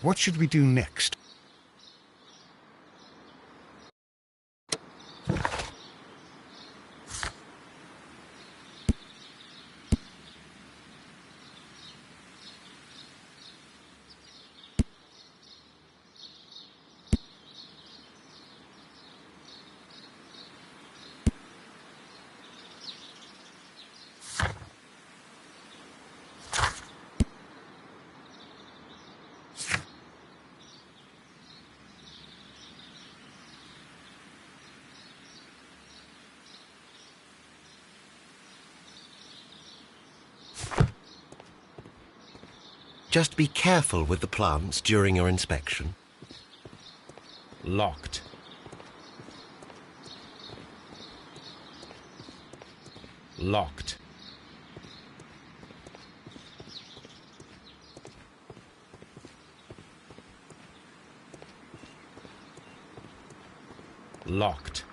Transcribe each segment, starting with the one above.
What should we do next? Just be careful with the plants during your inspection. Locked. Locked. Locked.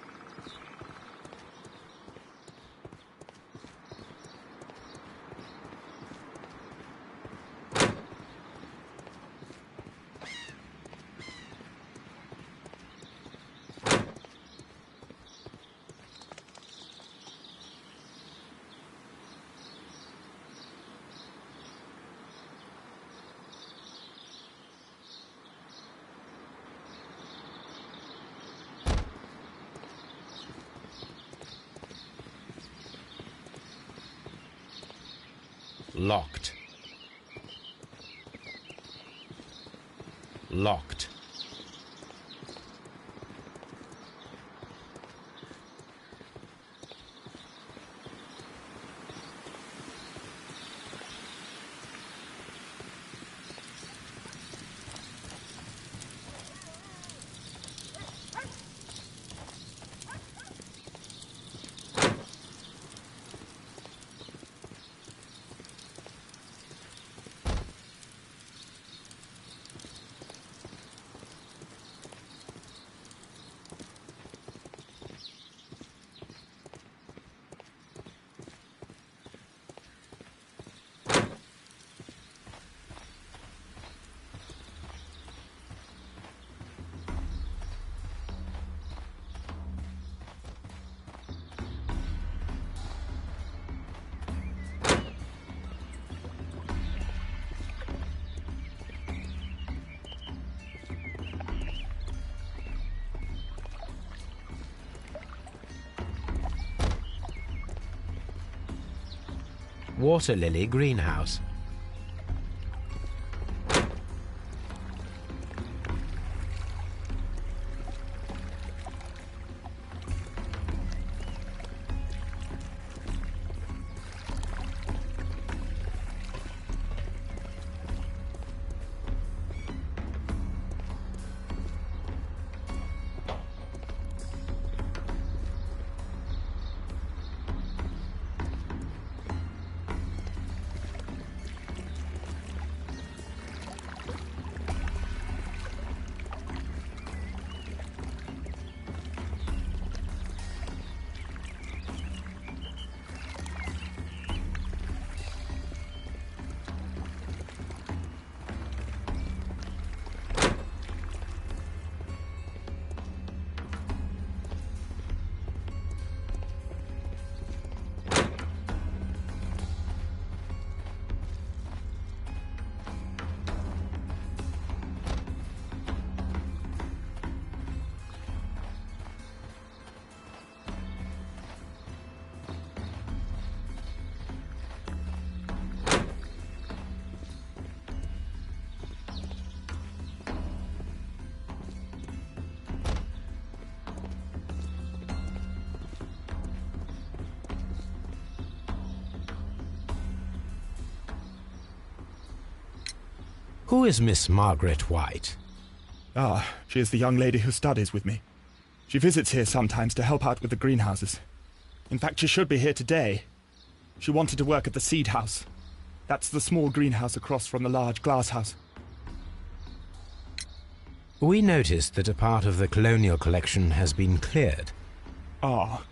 Locked. Locked. Water lily greenhouse. Who is Miss Margaret White? Ah, she is the young lady who studies with me. She visits here sometimes to help out with the greenhouses. In fact, she should be here today. She wanted to work at the seed house. That's the small greenhouse across from the large glass house. We noticed that a part of the colonial collection has been cleared. Ah,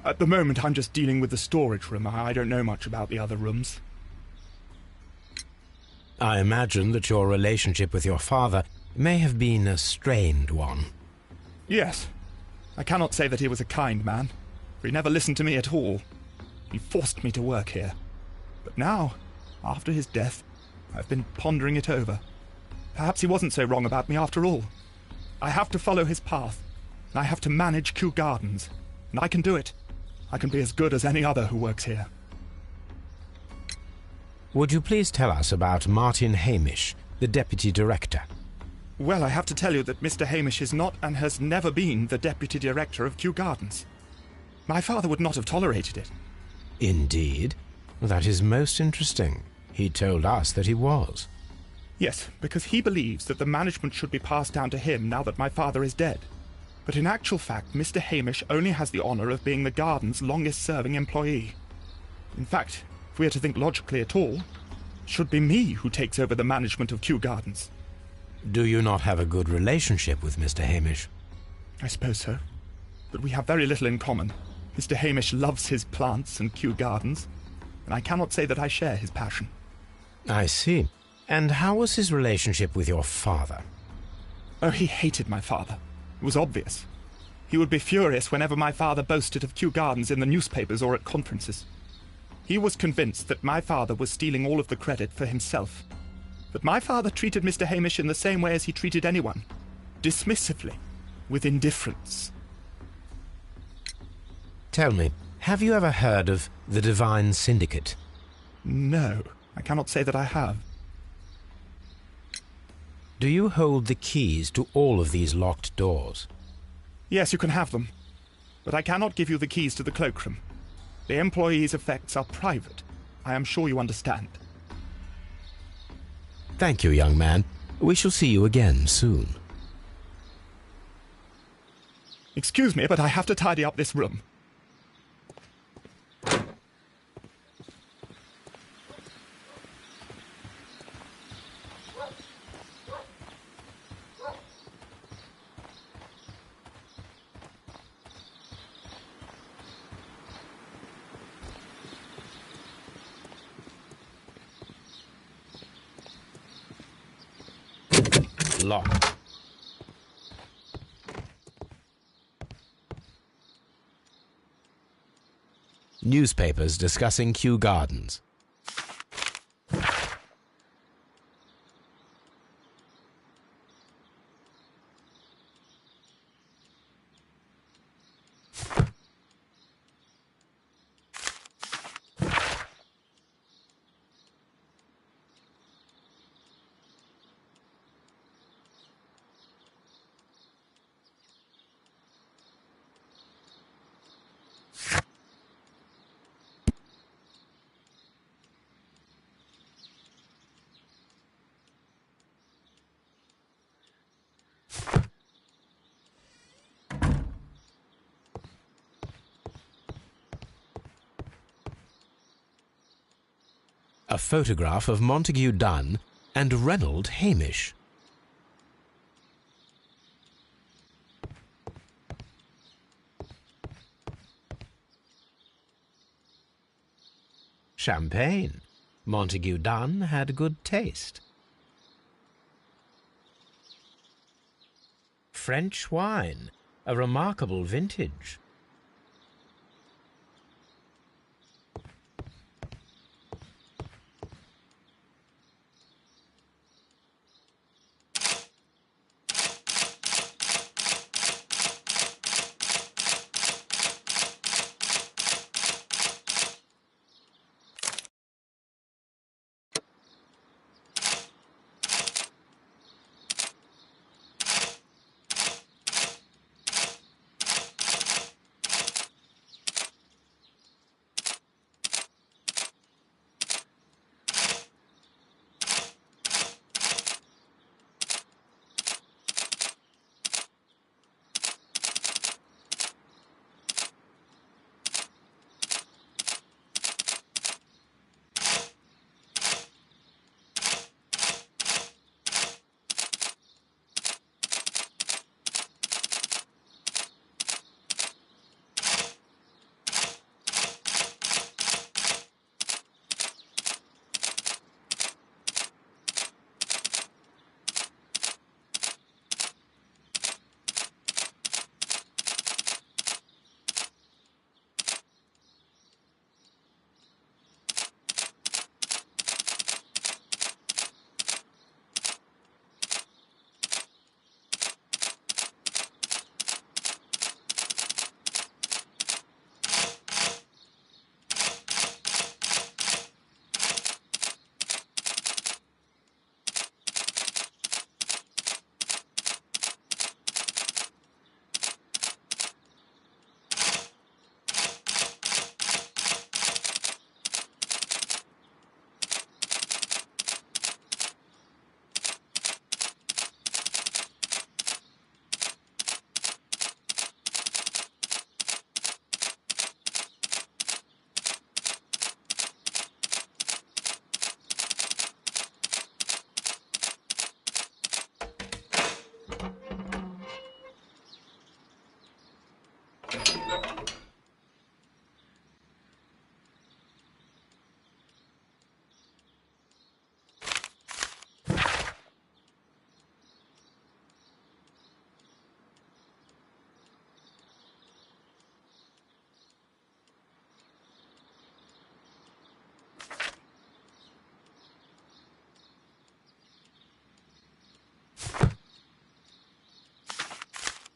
at the moment I'm just dealing with the storage room. I don't know much about the other rooms. I imagine that your relationship with your father may have been a strained one. Yes. I cannot say that he was a kind man, for he never listened to me at all. He forced me to work here. But now, after his death, I've been pondering it over. Perhaps he wasn't so wrong about me after all. I have to follow his path, and I have to manage Kew Gardens. And I can do it. I can be as good as any other who works here. Would you please tell us about Martin Hamish, the Deputy Director? Well, I have to tell you that Mr. Hamish is not and has never been the Deputy Director of Kew Gardens. My father would not have tolerated it. Indeed? That is most interesting. He told us that he was. Yes, because he believes that the management should be passed down to him now that my father is dead. But in actual fact, Mr. Hamish only has the honour of being the garden's longest-serving employee. In fact, if we are to think logically at all, it should be me who takes over the management of Kew Gardens. Do you not have a good relationship with Mr. Hamish? I suppose so. But we have very little in common. Mr. Hamish loves his plants and Kew Gardens, and I cannot say that I share his passion. I see. And how was his relationship with your father? Oh, he hated my father. It was obvious. He would be furious whenever my father boasted of Kew Gardens in the newspapers or at conferences. He was convinced that my father was stealing all of the credit for himself. But my father treated Mr. Hamish in the same way as he treated anyone. Dismissively. With indifference. Tell me, have you ever heard of the Divine Syndicate? No, I cannot say that I have. Do you hold the keys to all of these locked doors? Yes, you can have them. But I cannot give you the keys to the cloakroom. The employees' effects are private. I am sure you understand. Thank you, young man. We shall see you again soon. Excuse me, but I have to tidy up this room. Locked. Newspapers discussing Kew Gardens. A photograph of Montague Dunn and Reynold Hamish. Champagne. Montague Dunn had good taste. French wine, a remarkable vintage.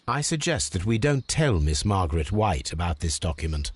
I suggest that we don't tell Miss Margaret White about this document.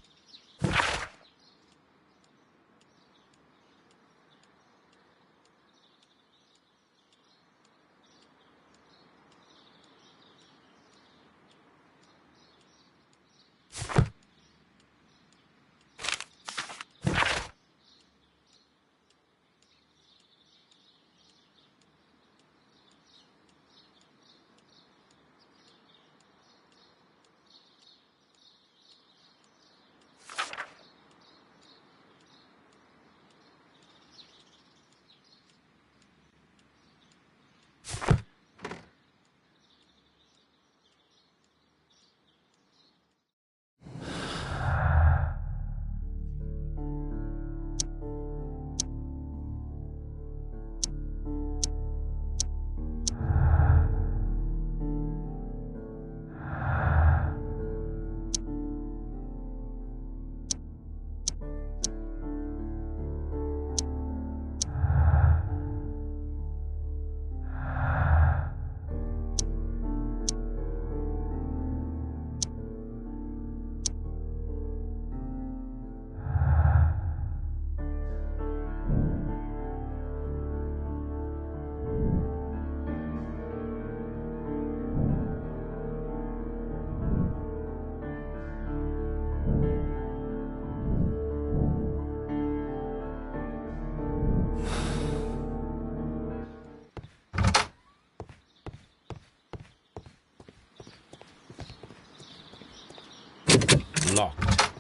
Locked.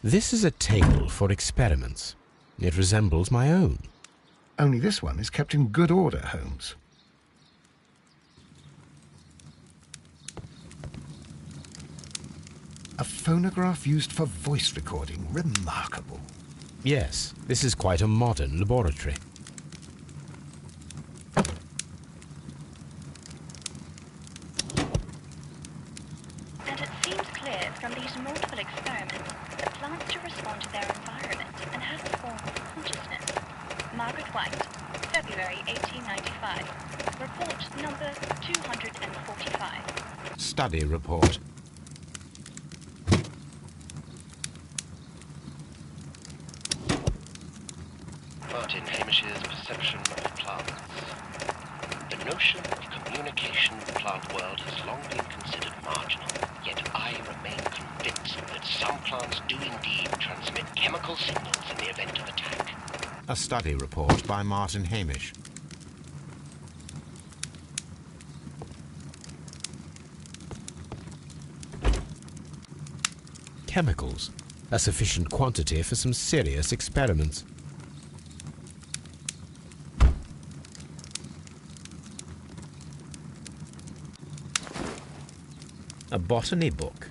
This is a table for experiments. It resembles my own. Only this one is kept in good order, Holmes. A phonograph used for voice recording. Remarkable. Yes, this is quite a modern laboratory. And it seems clear from these multiple experiments that plants do respond to their environment and have a form of consciousness. Margaret White, February 1895. Report number 245. Study report. Martin Hamish's perception of plants. The notion of communication in the plant world has long been considered marginal, yet I remain convinced that some plants do indeed transmit chemical signals in the event of attack. A study report by Martin Hamish. Chemicals. A sufficient quantity for some serious experiments. A botany book.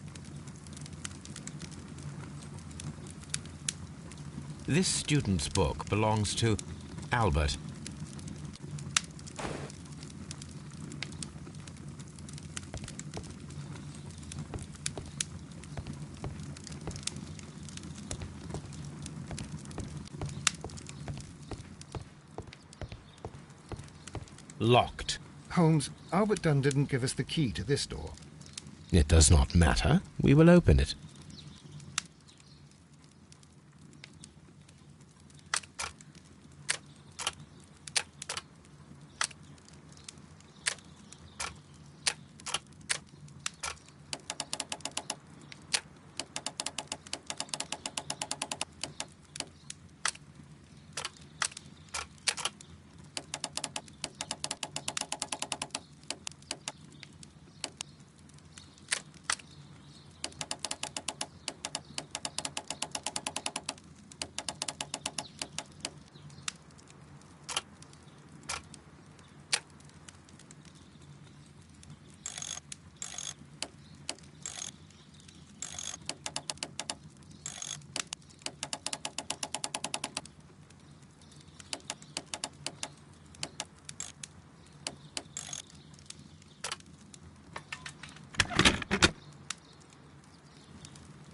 This student's book belongs to Albert. Locked. Holmes, Albert Dunn didn't give us the key to this door. It does not matter. We will open it.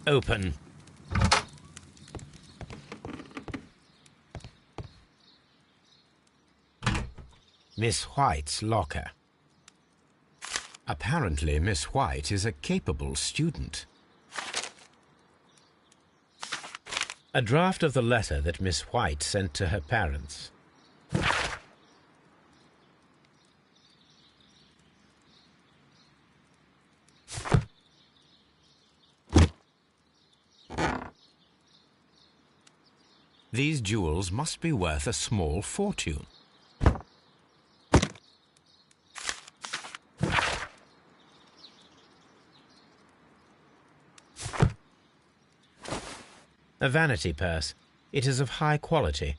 Open. Miss White's locker. Apparently, Miss White is a capable student. A draft of the letter that Miss White sent to her parents. These jewels must be worth a small fortune. A vanity purse. It is of high quality.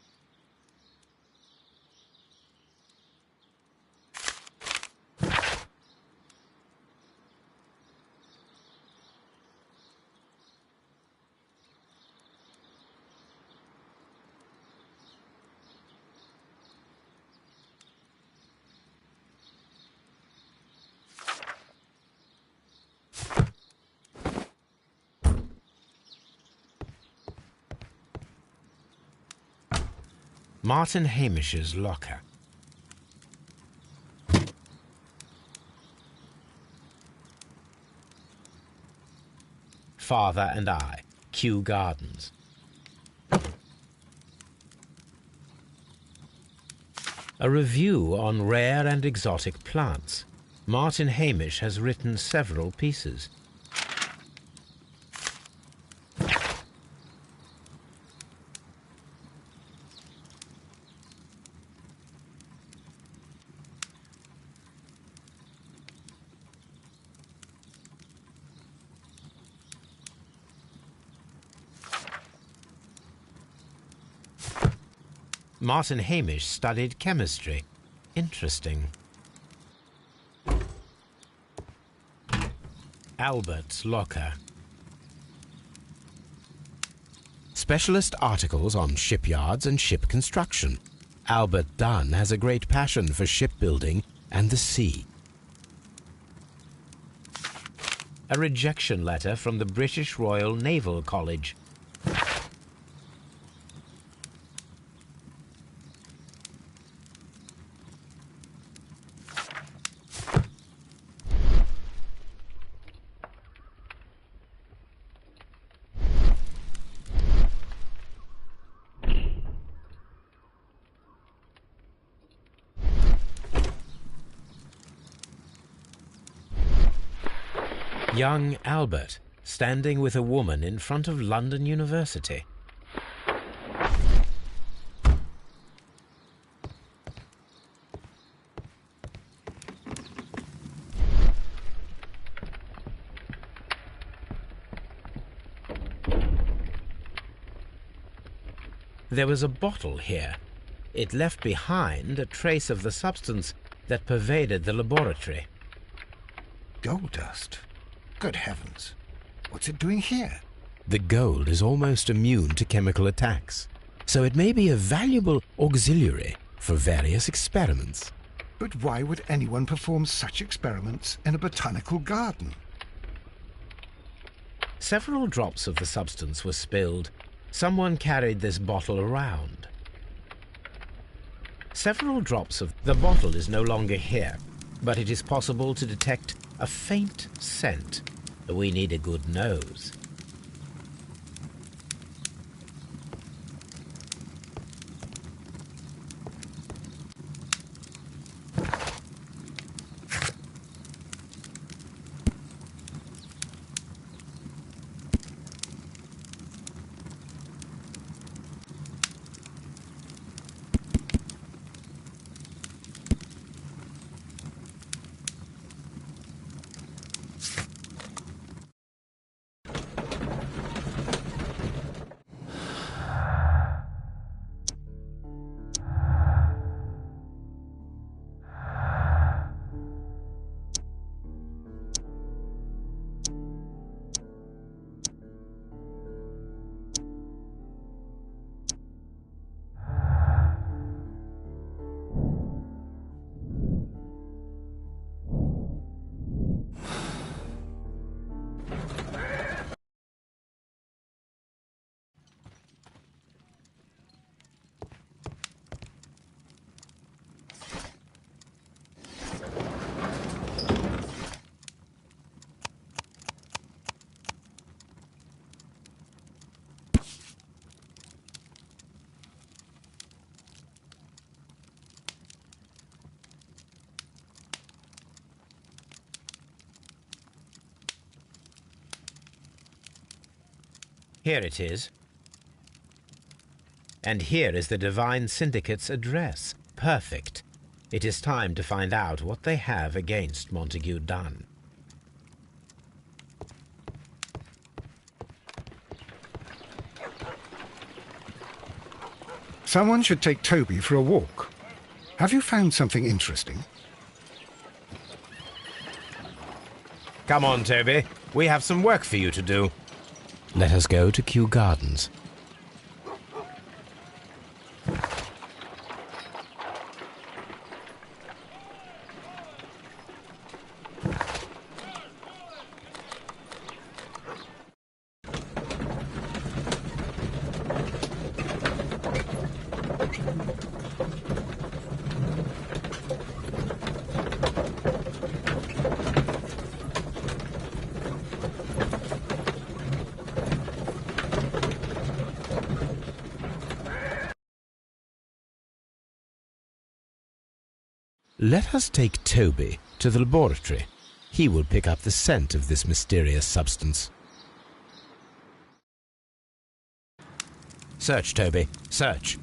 Martin Hamish's locker. Father and I, Kew Gardens. A review on rare and exotic plants. Martin Hamish has written several pieces. Martin Hamish studied chemistry. Interesting. Albert's locker. Specialist articles on shipyards and ship construction. Albert Dunn has a great passion for shipbuilding and the sea. A rejection letter from the British Royal Naval College. Young Albert, standing with a woman in front of London University. There was a bottle here. It left behind a trace of the substance that pervaded the laboratory. Gold dust? Good heavens. What's it doing here? The gold is almost immune to chemical attacks, so it may be a valuable auxiliary for various experiments. But why would anyone perform such experiments in a botanical garden? Several drops of the substance were spilled. Someone carried this bottle around. Several drops of the bottle is no longer here, but it is possible to detect a faint scent. We need a good nose. Here it is. And here is the Divine Syndicate's address. Perfect. It is time to find out what they have against Montague Dunn. Someone should take Toby for a walk. Have you found something interesting? Come on, Toby. We have some work for you to do. Let us go to Kew Gardens. Let us take Toby to the laboratory. He will pick up the scent of this mysterious substance. Search, Toby. Search.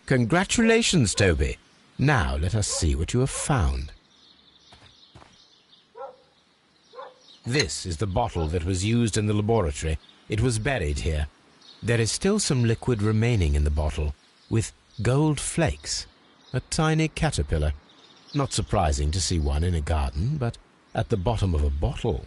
Congratulations, Toby. Now let us see what you have found. This is the bottle that was used in the laboratory. It was buried here. There is still some liquid remaining in the bottle, with gold flakes. A tiny caterpillar. Not surprising to see one in a garden, but at the bottom of a bottle.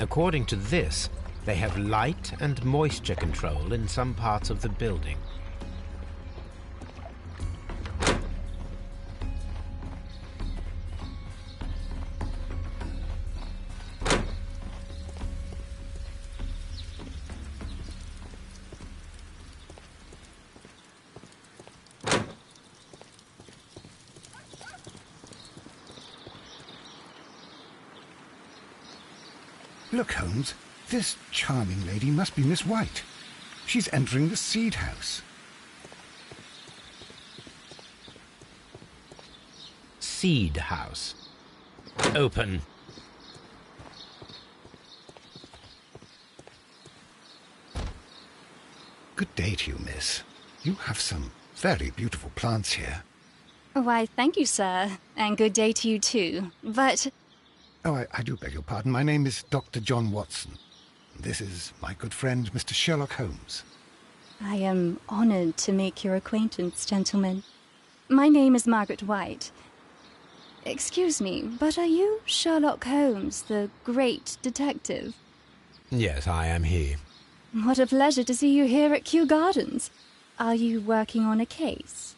According to this, they have light and moisture control in some parts of the building. Look, Holmes, this charming lady must be Miss White. She's entering the seed house. Seed house. Open. Good day to you, miss. You have some very beautiful plants here. Why, thank you, sir. And good day to you, too. But... Oh, I do beg your pardon. My name is Dr. John Watson. This is my good friend, Mr. Sherlock Holmes. I am honored to make your acquaintance, gentlemen. My name is Margaret White. Excuse me, but are you Sherlock Holmes, the great detective? Yes, I am he. What a pleasure to see you here at Kew Gardens. Are you working on a case?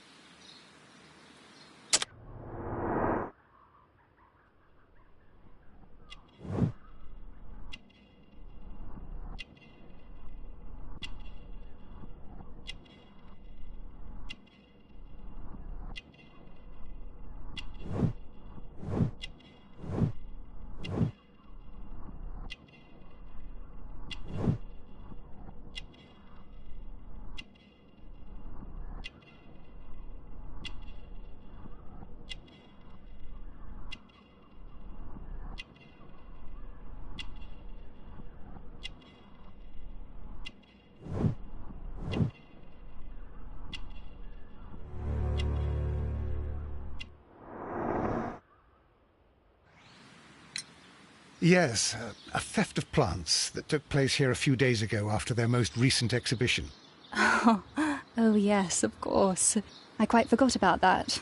Yes, a theft of plants that took place here a few days ago after their most recent exhibition. Oh, yes, of course. I quite forgot about that.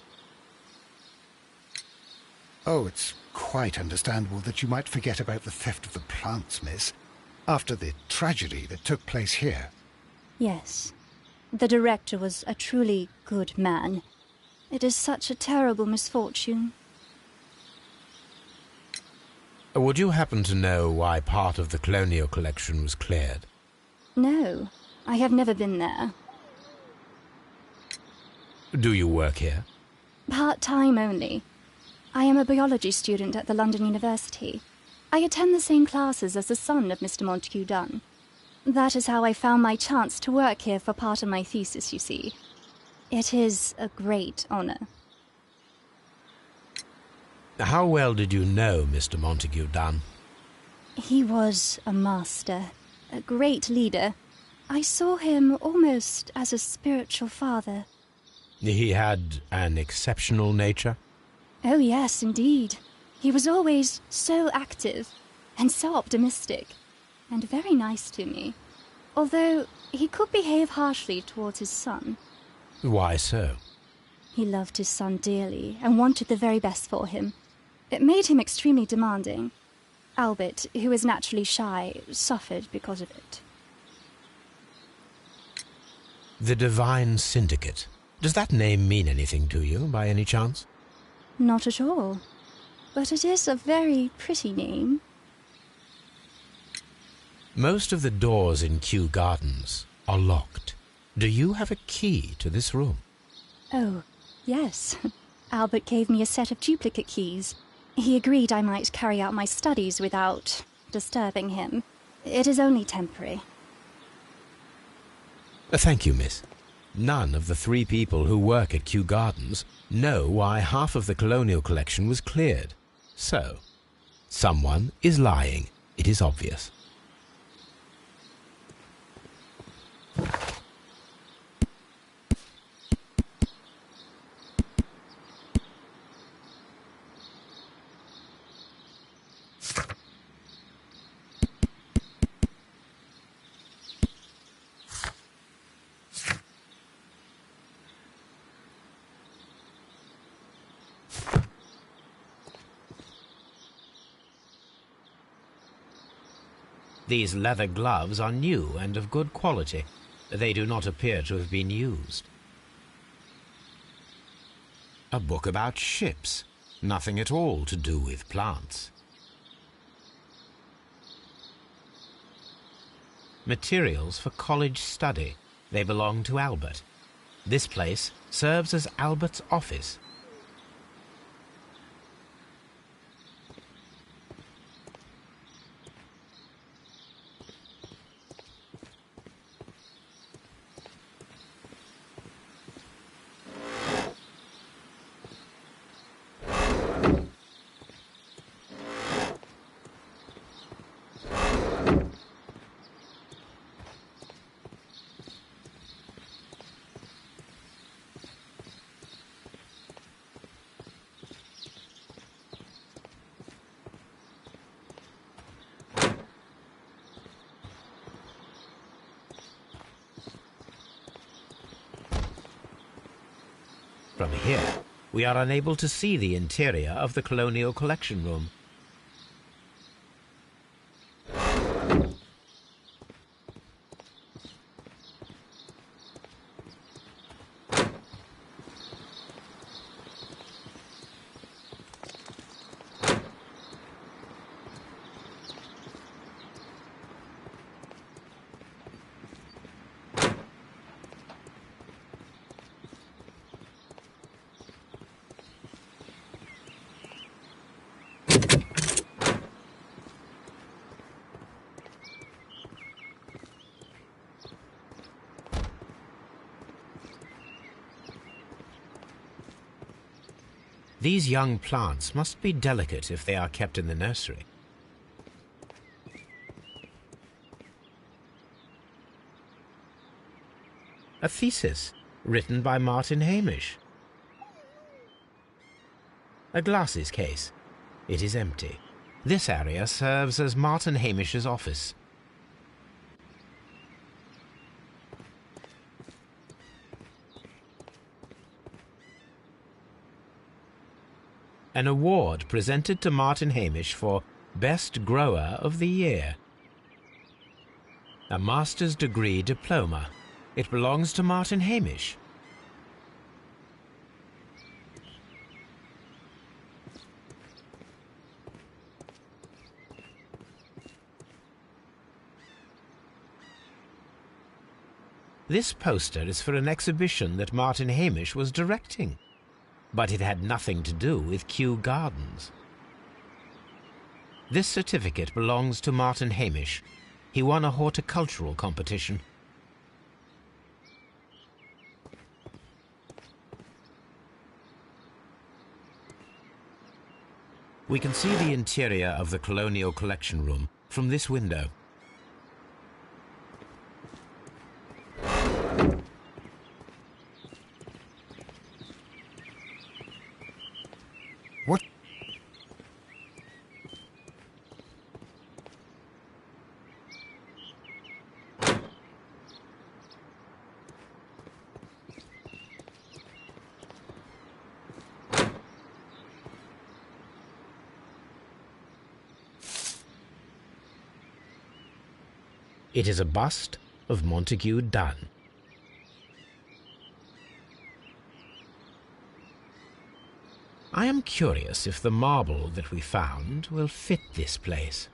Oh, it's quite understandable that you might forget about the theft of the plants, miss, after the tragedy that took place here. Yes. The director was a truly good man. It is such a terrible misfortune. Would you happen to know why part of the colonial collection was cleared? No, I have never been there. Do you work here? Part-time only. I am a biology student at the London University. I attend the same classes as the son of Mr. Montague Dunn. That is how I found my chance to work here for part of my thesis, you see. It is a great honor. How well did you know Mr. Montague Dunn? He was a master, a great leader. I saw him almost as a spiritual father. He had an exceptional nature? Oh, yes, indeed. He was always so active and so optimistic, and very nice to me, although he could behave harshly towards his son. Why so? He loved his son dearly and wanted the very best for him. It made him extremely demanding. Albert, who is naturally shy, suffered because of it. The Divine Syndicate. Does that name mean anything to you, by any chance? Not at all. But it is a very pretty name. Most of the doors in Kew Gardens are locked. Do you have a key to this room? Oh, yes. Albert gave me a set of duplicate keys. He agreed I might carry out my studies without disturbing him. It is only temporary. Thank you, miss. None of the 3 people who work at Kew Gardens know why half of the colonial collection was cleared. So, someone is lying. It is obvious. These leather gloves are new and of good quality. They do not appear to have been used. A book about ships. Nothing at all to do with plants. Materials for college study. They belong to Albert. This place serves as Albert's office. From here, we are unable to see the interior of the colonial collection room. These young plants must be delicate if they are kept in the nursery. A thesis written by Martin Hamish. A glasses case. It is empty. This area serves as Martin Hamish's office. An award presented to Martin Hamish for Best Grower of the Year. A master's degree diploma. It belongs to Martin Hamish. This poster is for an exhibition that Martin Hamish was directing, but it had nothing to do with Kew Gardens. This certificate belongs to Martin Hamish. He won a horticultural competition. We can see the interior of the Colonial Collection Room from this window. What? It is a bust of Montague Dunn. I am curious if the marble that we found will fit this place.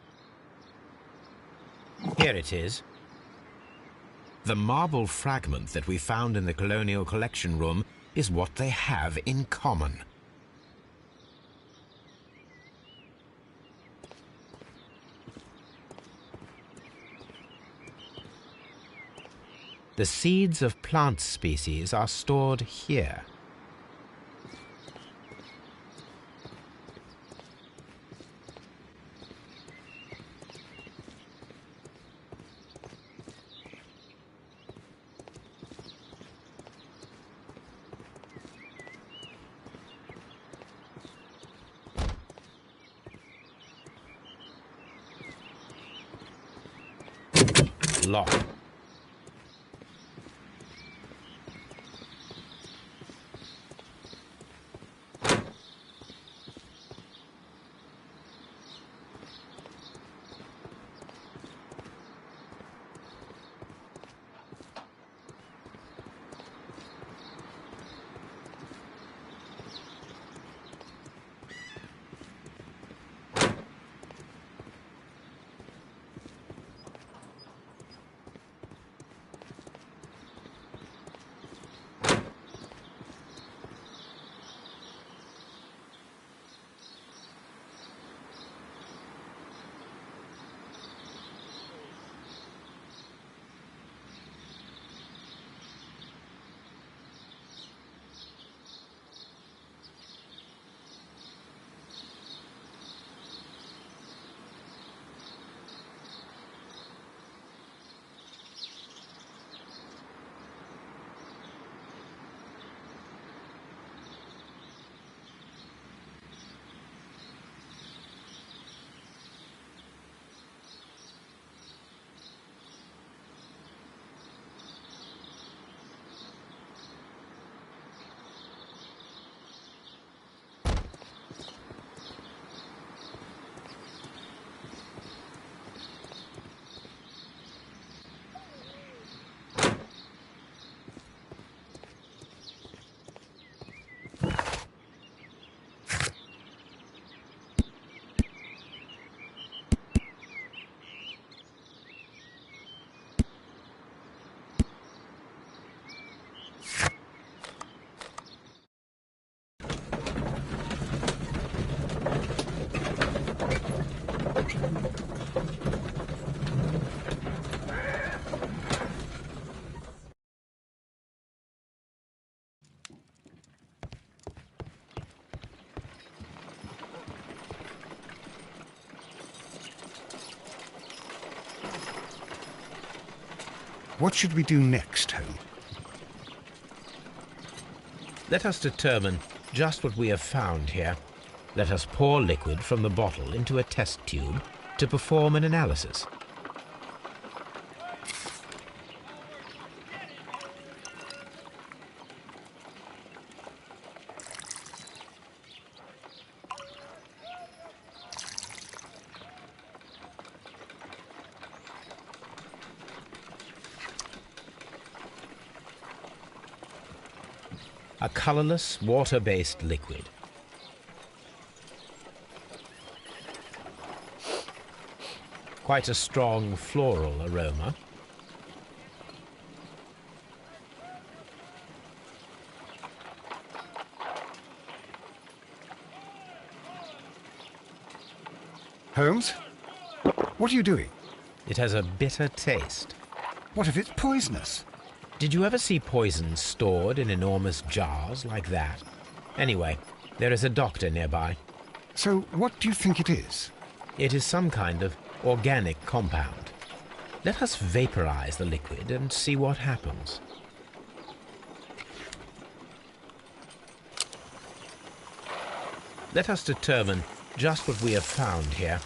Here it is. The marble fragment that we found in the Colonial Collection Room is what they have in common. The seeds of plant species are stored here. Locked. What should we do next, Holmes? Let us determine just what we have found here. Let us pour liquid from the bottle into a test tube to perform an analysis. A colourless, water-based liquid. Quite a strong floral aroma. Holmes? What are you doing? It has a bitter taste. What if it's poisonous? Did you ever see poison stored in enormous jars like that? Anyway, there is a doctor nearby. So what do you think it is? It is some kind of organic compound. Let us vaporize the liquid and see what happens. Let us determine just what we have found here.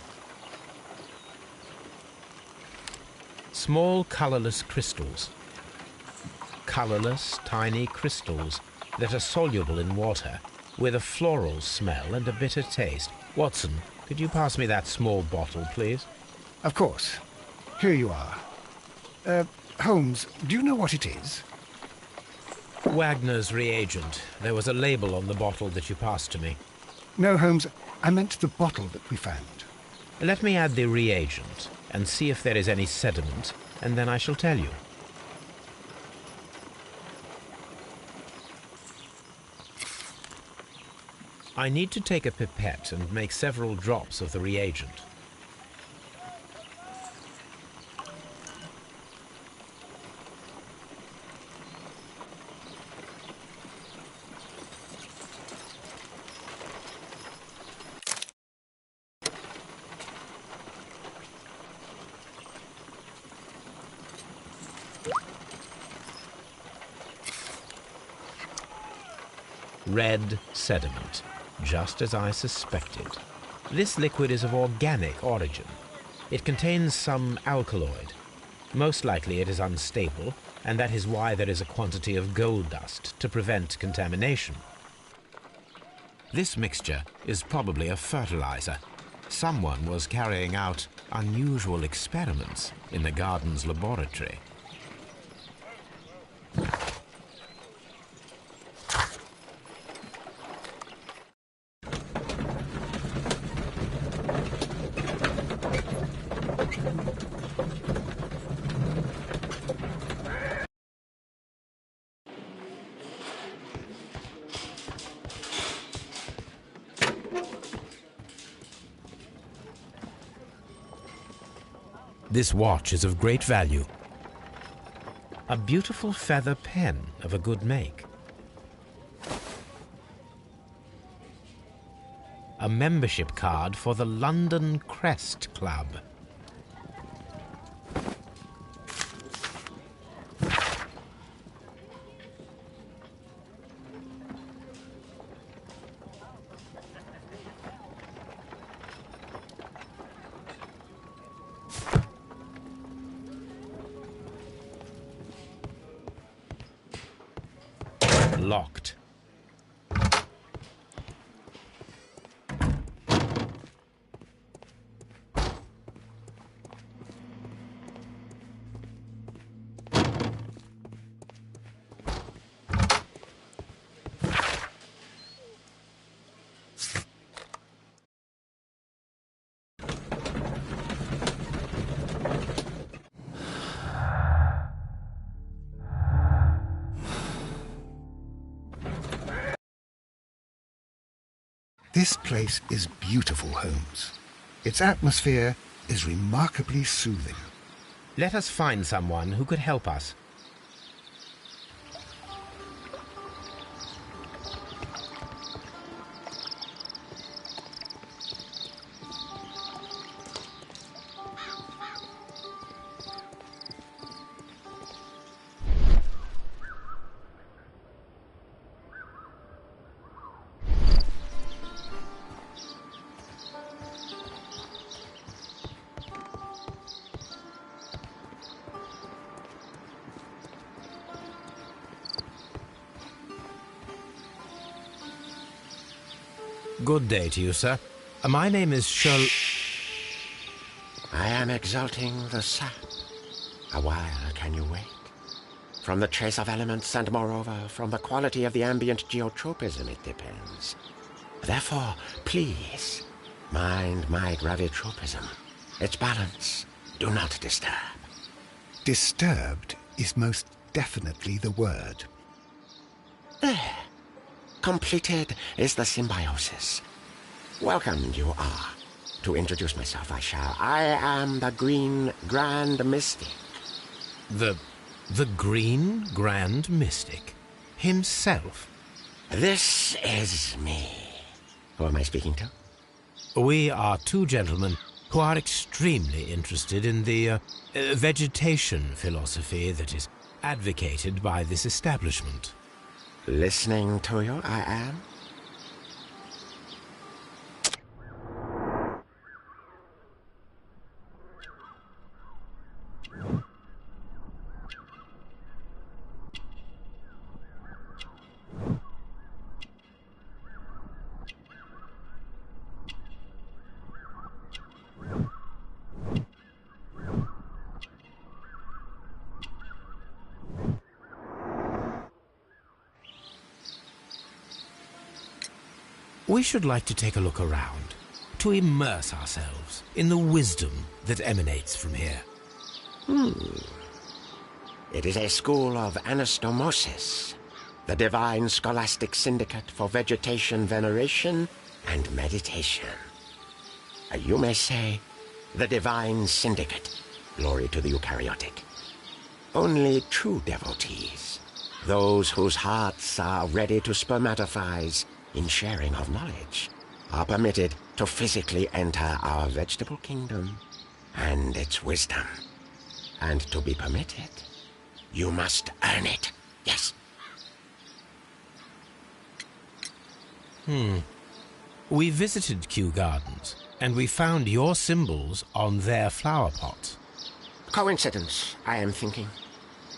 Small colorless crystals. Colorless, tiny crystals that are soluble in water, with a floral smell and a bitter taste. Watson, could you pass me that small bottle, please? Of course. Here you are. Holmes, do you know what it is? Wagner's reagent. There was a label on the bottle that you passed to me. No, Holmes, I meant the bottle that we found. Let me add the reagent and see if there is any sediment, and then I shall tell you. I need to take a pipette and make several drops of the reagent. Red sediment. Just as I suspected. This liquid is of organic origin. It contains some alkaloid. Most likely it is unstable, and that is why there is a quantity of gold dust to prevent contamination. This mixture is probably a fertilizer. Someone was carrying out unusual experiments in the garden's laboratory. This watch is of great value. A beautiful feather pen of a good make. A membership card for the London Crest Club. Locked. This place is beautiful, Holmes. Its atmosphere is remarkably soothing. Let us find someone who could help us. Good day to you, sir. My name is I am exalting the sap. A while can you wait? From the trace of elements and moreover from the quality of the ambient geotropism it depends. Therefore, please, mind my gravitropism. Its balance, do not disturb. Disturbed is most definitely the word. There. Completed is the symbiosis. Welcome you are. To introduce myself I shall. I am the Green Grand Mystic. The Green Grand Mystic himself. This is me. Who am I speaking to? We are two gentlemen who are extremely interested in the vegetation philosophy that is advocated by this establishment. Listening to you, I am. We should like to take a look around, to immerse ourselves in the wisdom that emanates from here. It is a school of anastomosis, the divine scholastic syndicate for vegetation veneration and meditation. You may say, the divine syndicate, glory to the eukaryotic. Only true devotees, those whose hearts are ready to spermatophize in sharing of knowledge, are permitted to physically enter our vegetable kingdom and its wisdom. And to be permitted, you must earn it. Yes. We visited Kew Gardens, and we found your symbols on their flower pots. Coincidence, I am thinking.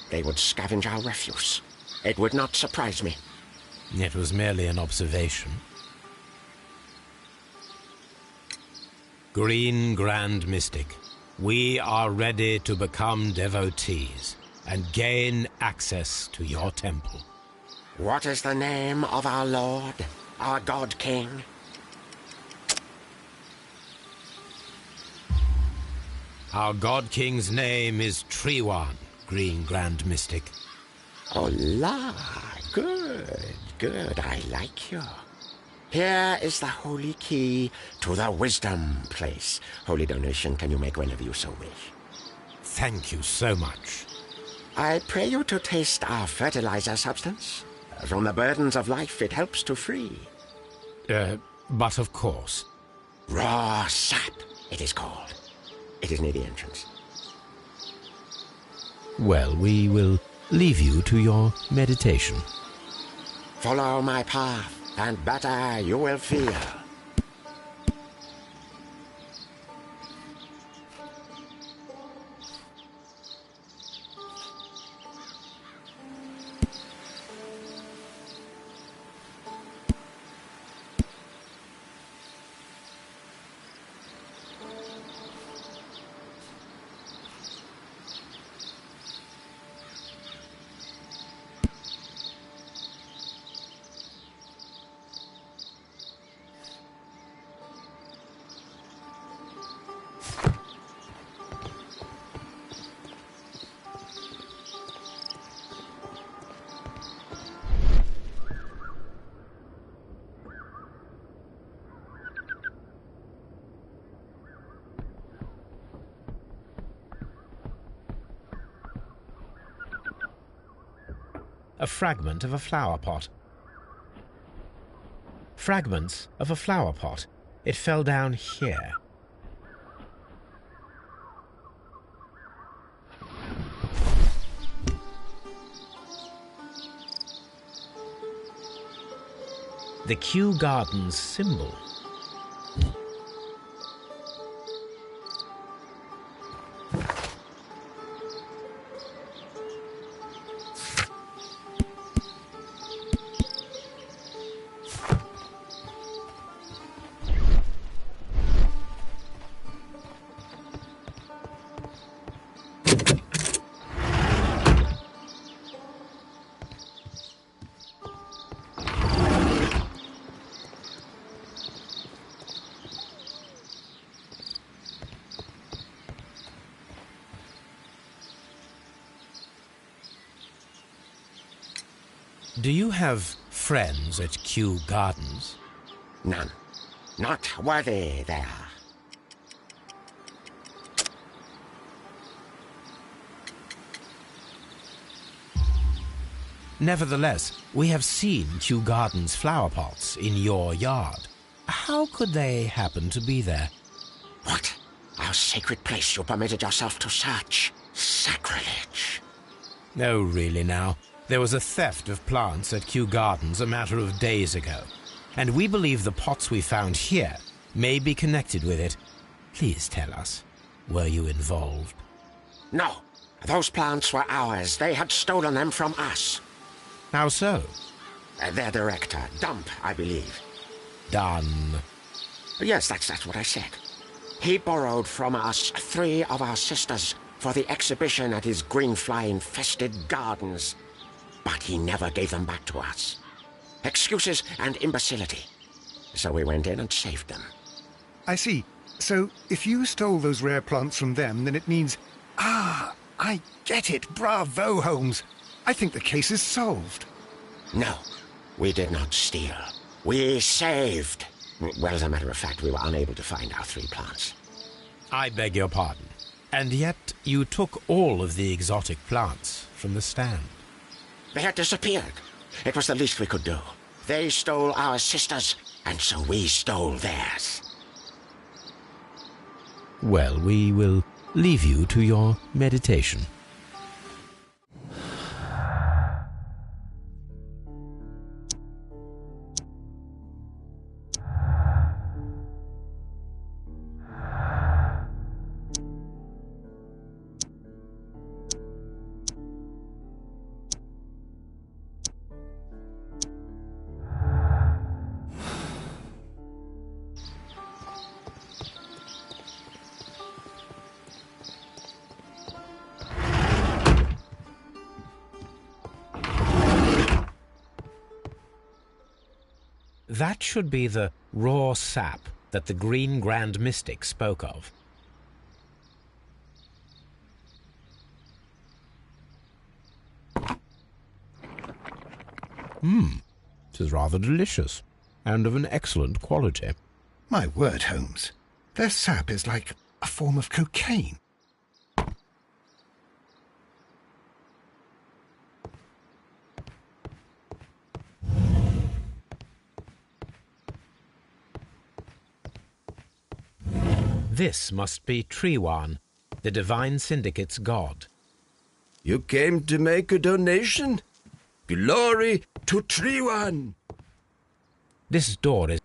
They would scavenge our refuse. It would not surprise me. It was merely an observation. Green Grand Mystic, we are ready to become devotees and gain access to your temple. What is the name of our Lord, our God King? Our God King's name is Treewan, Green Grand Mystic. Oh, la, good, I like you. Here is the holy key to the wisdom place. Holy donation can you make whenever you so wish. Thank you so much. I pray you to taste our fertilizer substance. From the burdens of life it helps to free. But of course. Raw sap, it is called. It is near the entrance. Well, we will leave you to your meditation. Follow my path, and better you will feel. A fragment of a flower pot. Fragments of a flower pot. It fell down here. The Kew Gardens symbol. Do you have friends at Kew Gardens? None. Not worthy they are. Nevertheless, we have seen Kew Gardens flower pots in your yard. How could they happen to be there? What? Our sacred place you permitted yourself to search? Sacrilege. No, really now. There was a theft of plants at Kew Gardens a matter of days ago, and we believe the pots we found here may be connected with it. Please tell us, were you involved? No. Those plants were ours. They had stolen them from us. How so? Their director, Dump, I believe. Done. Yes, that's what I said. He borrowed from us 3 of our sisters for the exhibition at his green fly-infested gardens. But he never gave them back to us. Excuses and imbecility. So we went in and saved them. I see. So, if you stole those rare plants from them, then it means... Ah, I get it. Bravo, Holmes. I think the case is solved. No, we did not steal. We saved. Well, as a matter of fact, we were unable to find our 3 plants. I beg your pardon. And yet you took all of the exotic plants from the stand. They had disappeared. It was the least we could do. They stole our sisters, and so we stole theirs. Well, we will leave you to your meditation. That should be the raw sap that the Green Grand Mystic spoke of. It is rather delicious, and of an excellent quality. My word, Holmes. Their sap is like a form of cocaine. This must be Trewan, the Divine Syndicate's god. You came to make a donation? Glory to Trewan! This door is...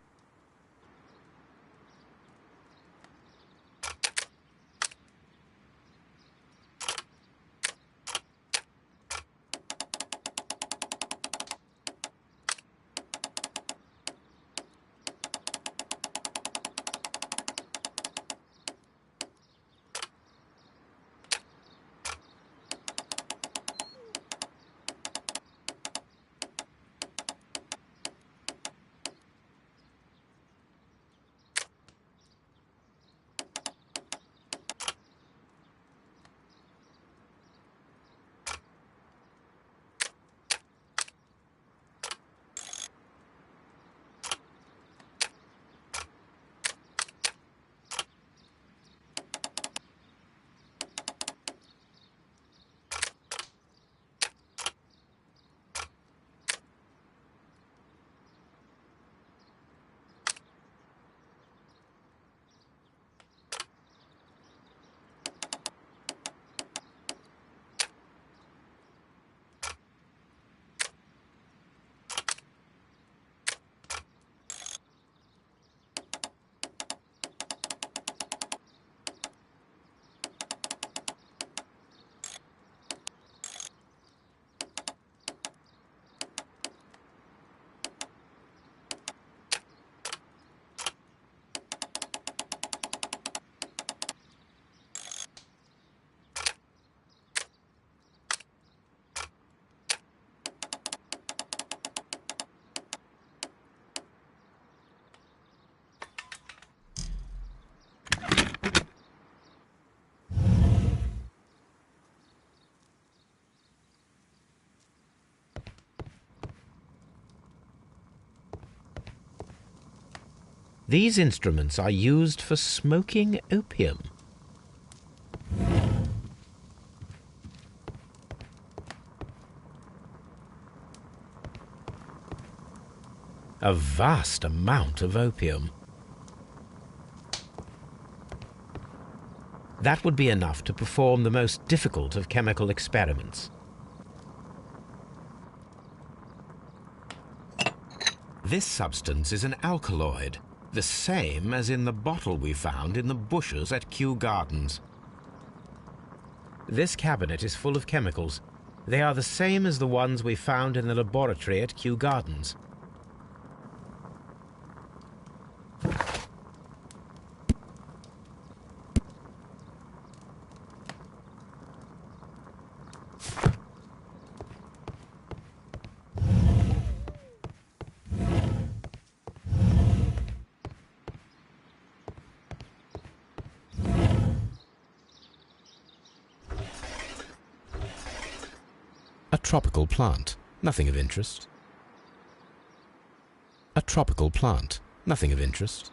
These instruments are used for smoking opium. A vast amount of opium. That would be enough to perform the most difficult of chemical experiments. This substance is an alkaloid, the same as in the bottle we found in the bushes at Kew Gardens. This cabinet is full of chemicals. They are the same as the ones we found in the laboratory at Kew Gardens. A tropical plant, nothing of interest. A tropical plant, nothing of interest.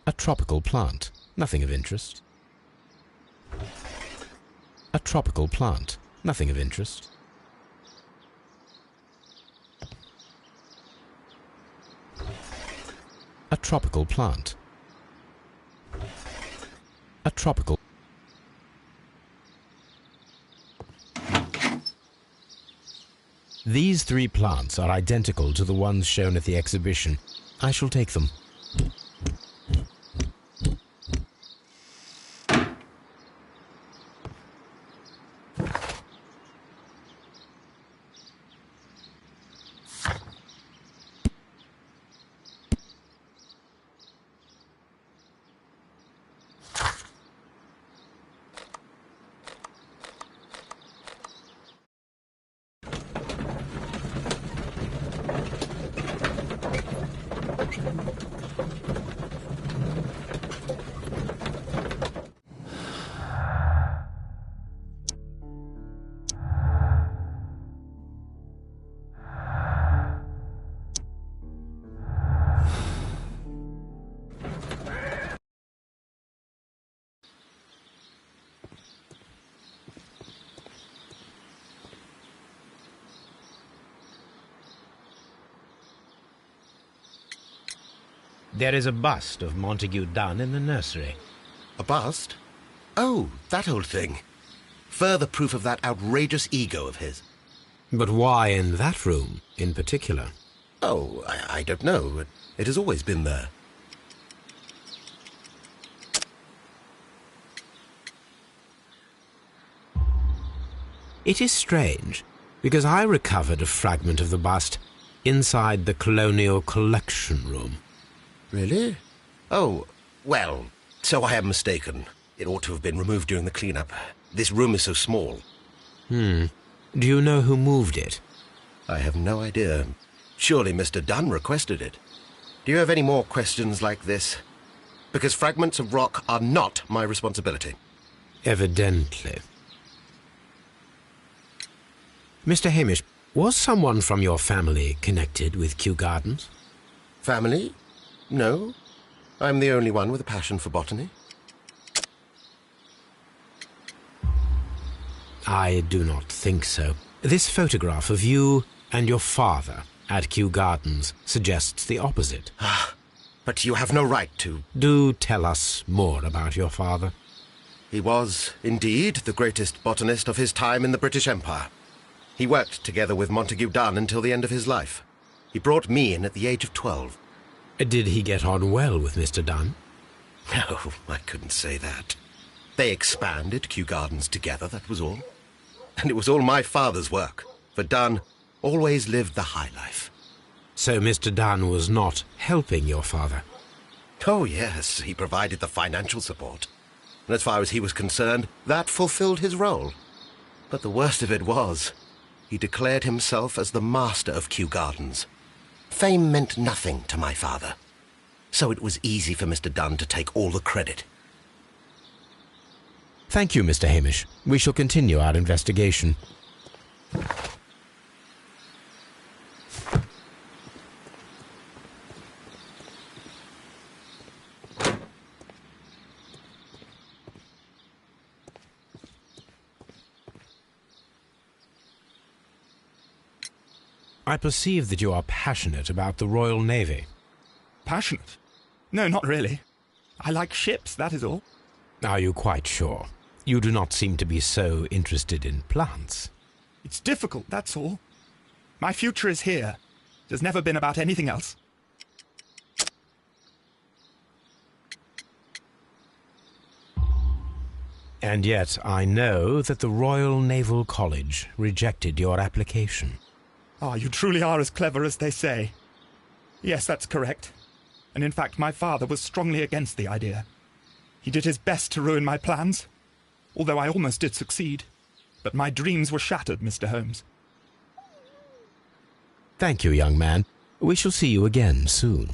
A tropical plant, nothing of interest. A tropical plant, nothing of interest. A tropical plant. A tropical. These three plants are identical to the ones shown at the exhibition. I shall take them. There is a bust of Montague Dunn in the nursery. A bust? Oh, that old thing. Further proof of that outrageous ego of his. But why in that room in particular? Oh, I don't know. It has always been there. It is strange, because I recovered a fragment of the bust inside the Colonial Collection Room. Really? Oh, well, so I am mistaken. It ought to have been removed during the cleanup. This room is so small. Do you know who moved it? I have no idea. Surely Mr. Dunn requested it. Do you have any more questions like this? Because fragments of rock are not my responsibility. Evidently. Mr. Hamish, was someone from your family connected with Kew Gardens? Family? No. I'm the only one with a passion for botany. I do not think so. This photograph of you and your father at Kew Gardens suggests the opposite. But you have no right to... Do tell us more about your father. He was, indeed, the greatest botanist of his time in the British Empire. He worked together with Montague Dunn until the end of his life. He brought me in at the age of 12. Did he get on well with Mr. Dunn? No, I couldn't say that. They expanded Kew Gardens together, that was all. And it was all my father's work, for Dunn always lived the high life. So Mr. Dunn was not helping your father? Oh, yes, he provided the financial support. And as far as he was concerned, that fulfilled his role. But the worst of it was, he declared himself as the master of Kew Gardens. Fame meant nothing to my father, so it was easy for Mr. Dunn to take all the credit. Thank you, Mr. Hamish. We shall continue our investigation. I perceive that you are passionate about the Royal Navy. Passionate? No, not really. I like ships, that is all. Are you quite sure? You do not seem to be so interested in plants. It's difficult, that's all. My future is here. It has never been about anything else. And yet I know that the Royal Naval College rejected your application. Ah, you truly are as clever as they say. Yes, that's correct. And in fact, my father was strongly against the idea. He did his best to ruin my plans, although I almost did succeed. But my dreams were shattered, Mr. Holmes. Thank you, young man. We shall see you again soon.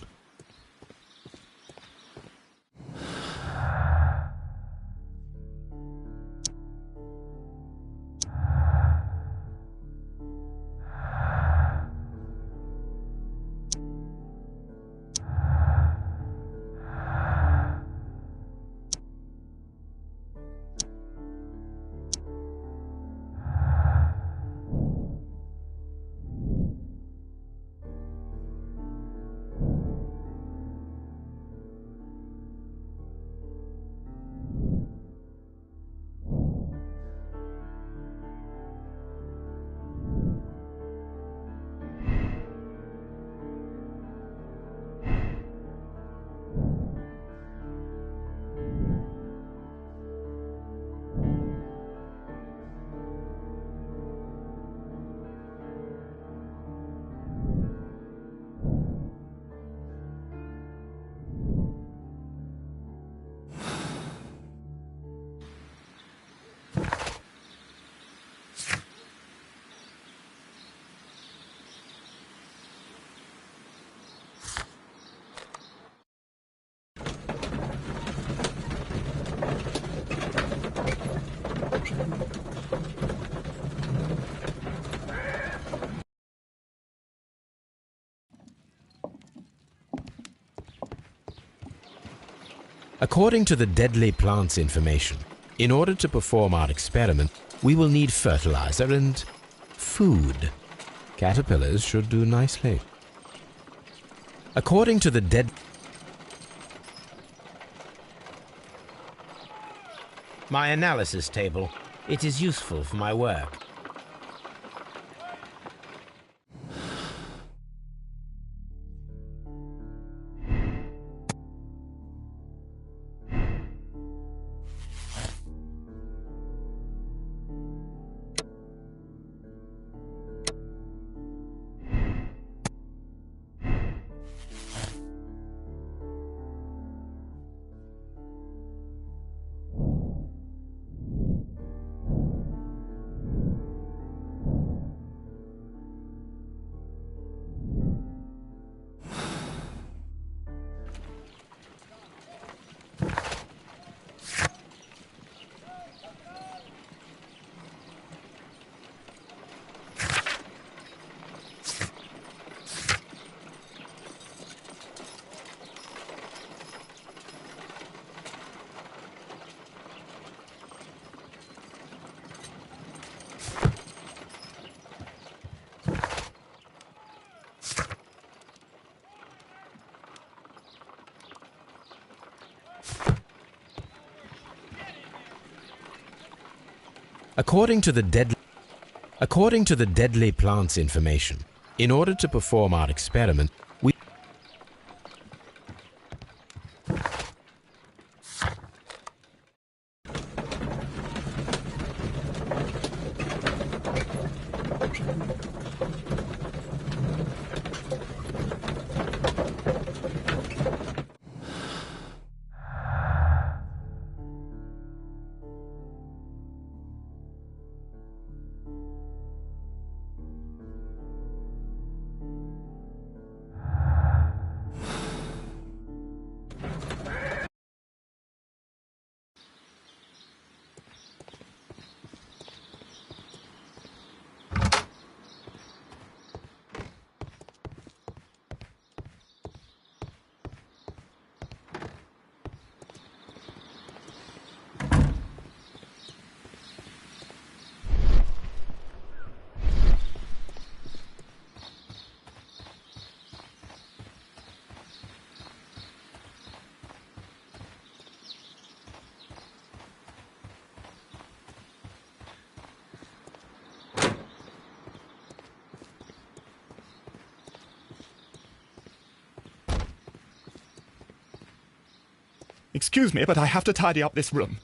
According to the deadly plants information, in order to perform our experiment, we will need fertilizer and food. Caterpillars should do nicely. According to the My analysis table. It is useful for my work. According to the deadly plants information, in order to perform our experiment, we Excuse me, but I have to tidy up this room.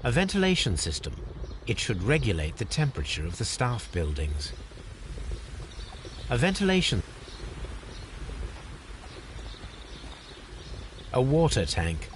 A ventilation system. It should regulate the temperature of the staff buildings. A ventilation. A water tank.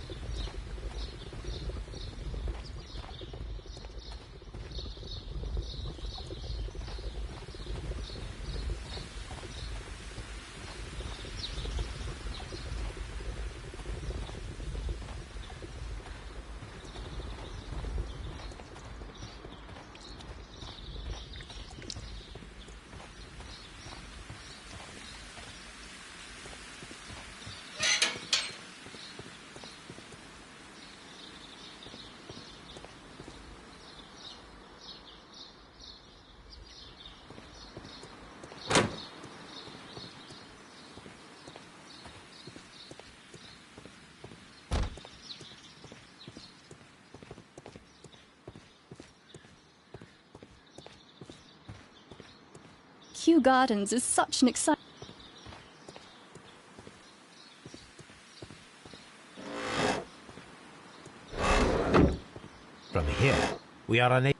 Kew Gardens is such an exciting... From here, we are unable...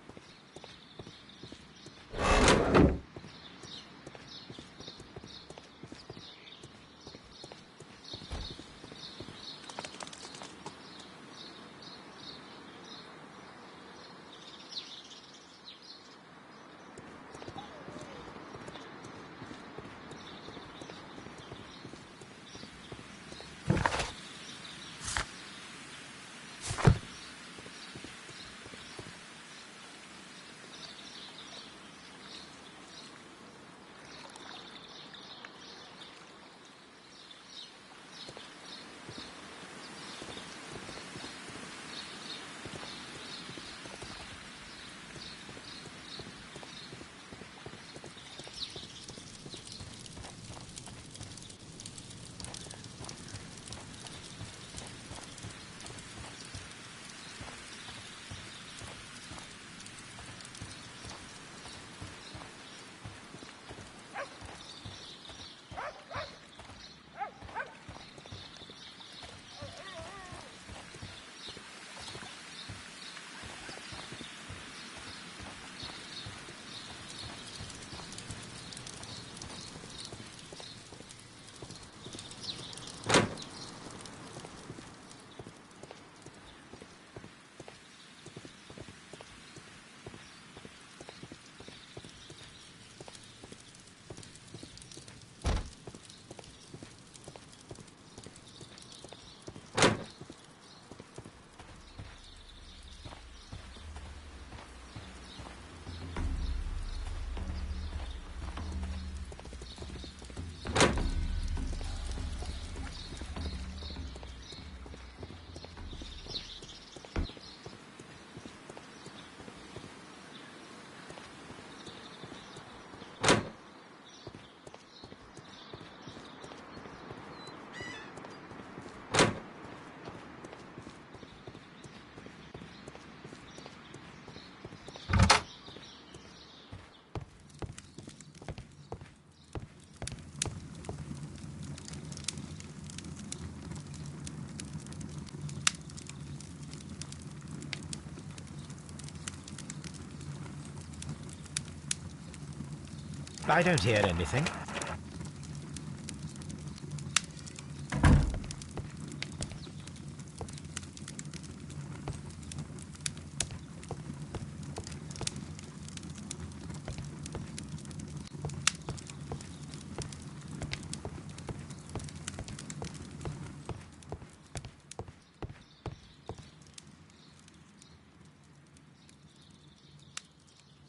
I don't hear anything.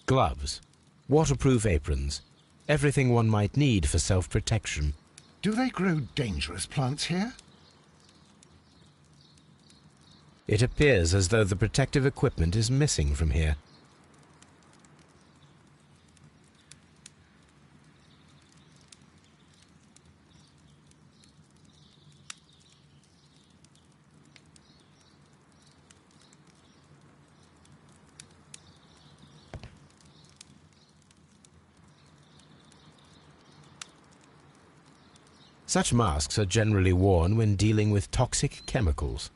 Gloves, waterproof aprons, everything one might need for self-protection. Do they grow dangerous plants here? It appears as though the protective equipment is missing from here. Such masks are generally worn when dealing with toxic chemicals.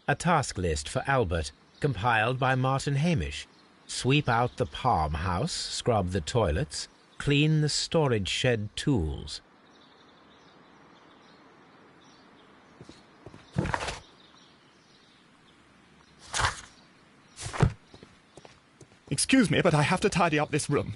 A task list for Albert, compiled by Martin Hamish. Sweep out the palm house, scrub the toilets, clean the storage shed tools. Excuse me, but I have to tidy up this room.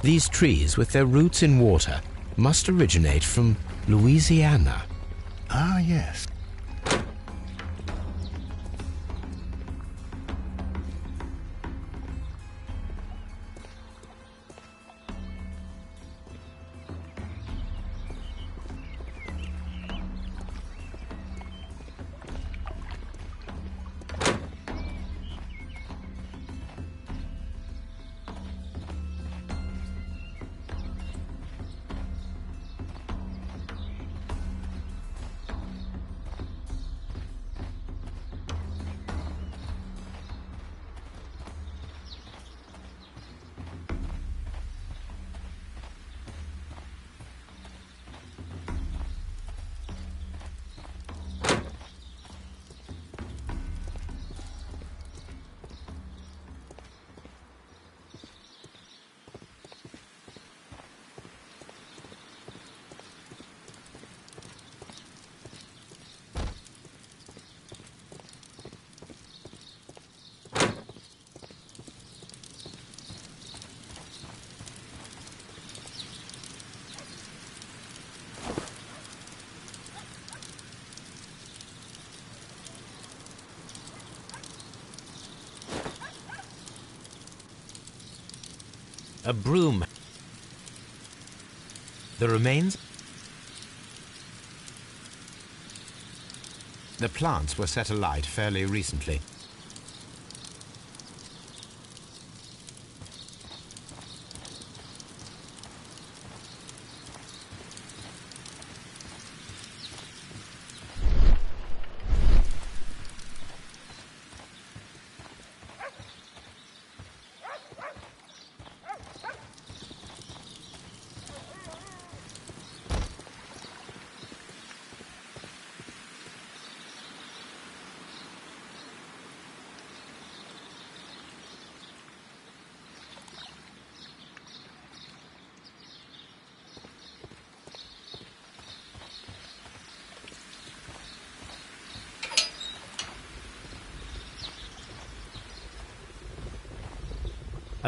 These trees, with their roots in water, must originate from Louisiana. Ah, yes. A broom. The remains? The plants were set alight fairly recently.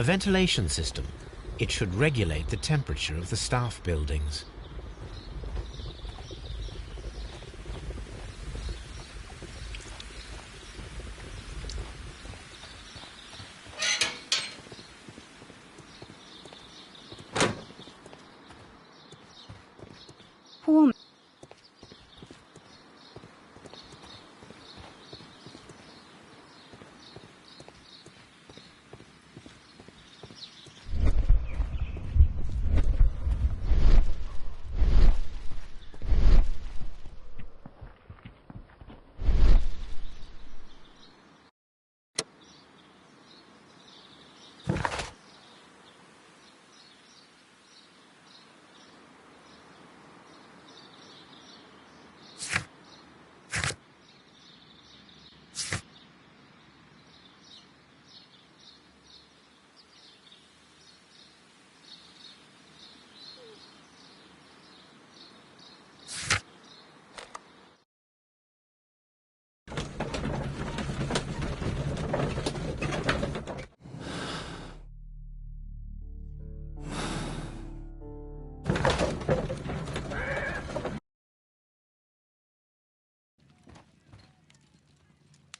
A ventilation system. It should regulate the temperature of the staff buildings. Poor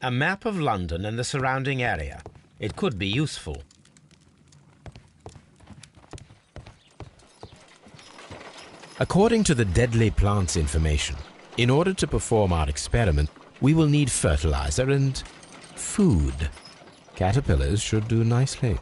A map of London and the surrounding area. It could be useful. According to the deadly plants information, in order to perform our experiment, we will need fertilizer and food. Caterpillars should do nicely.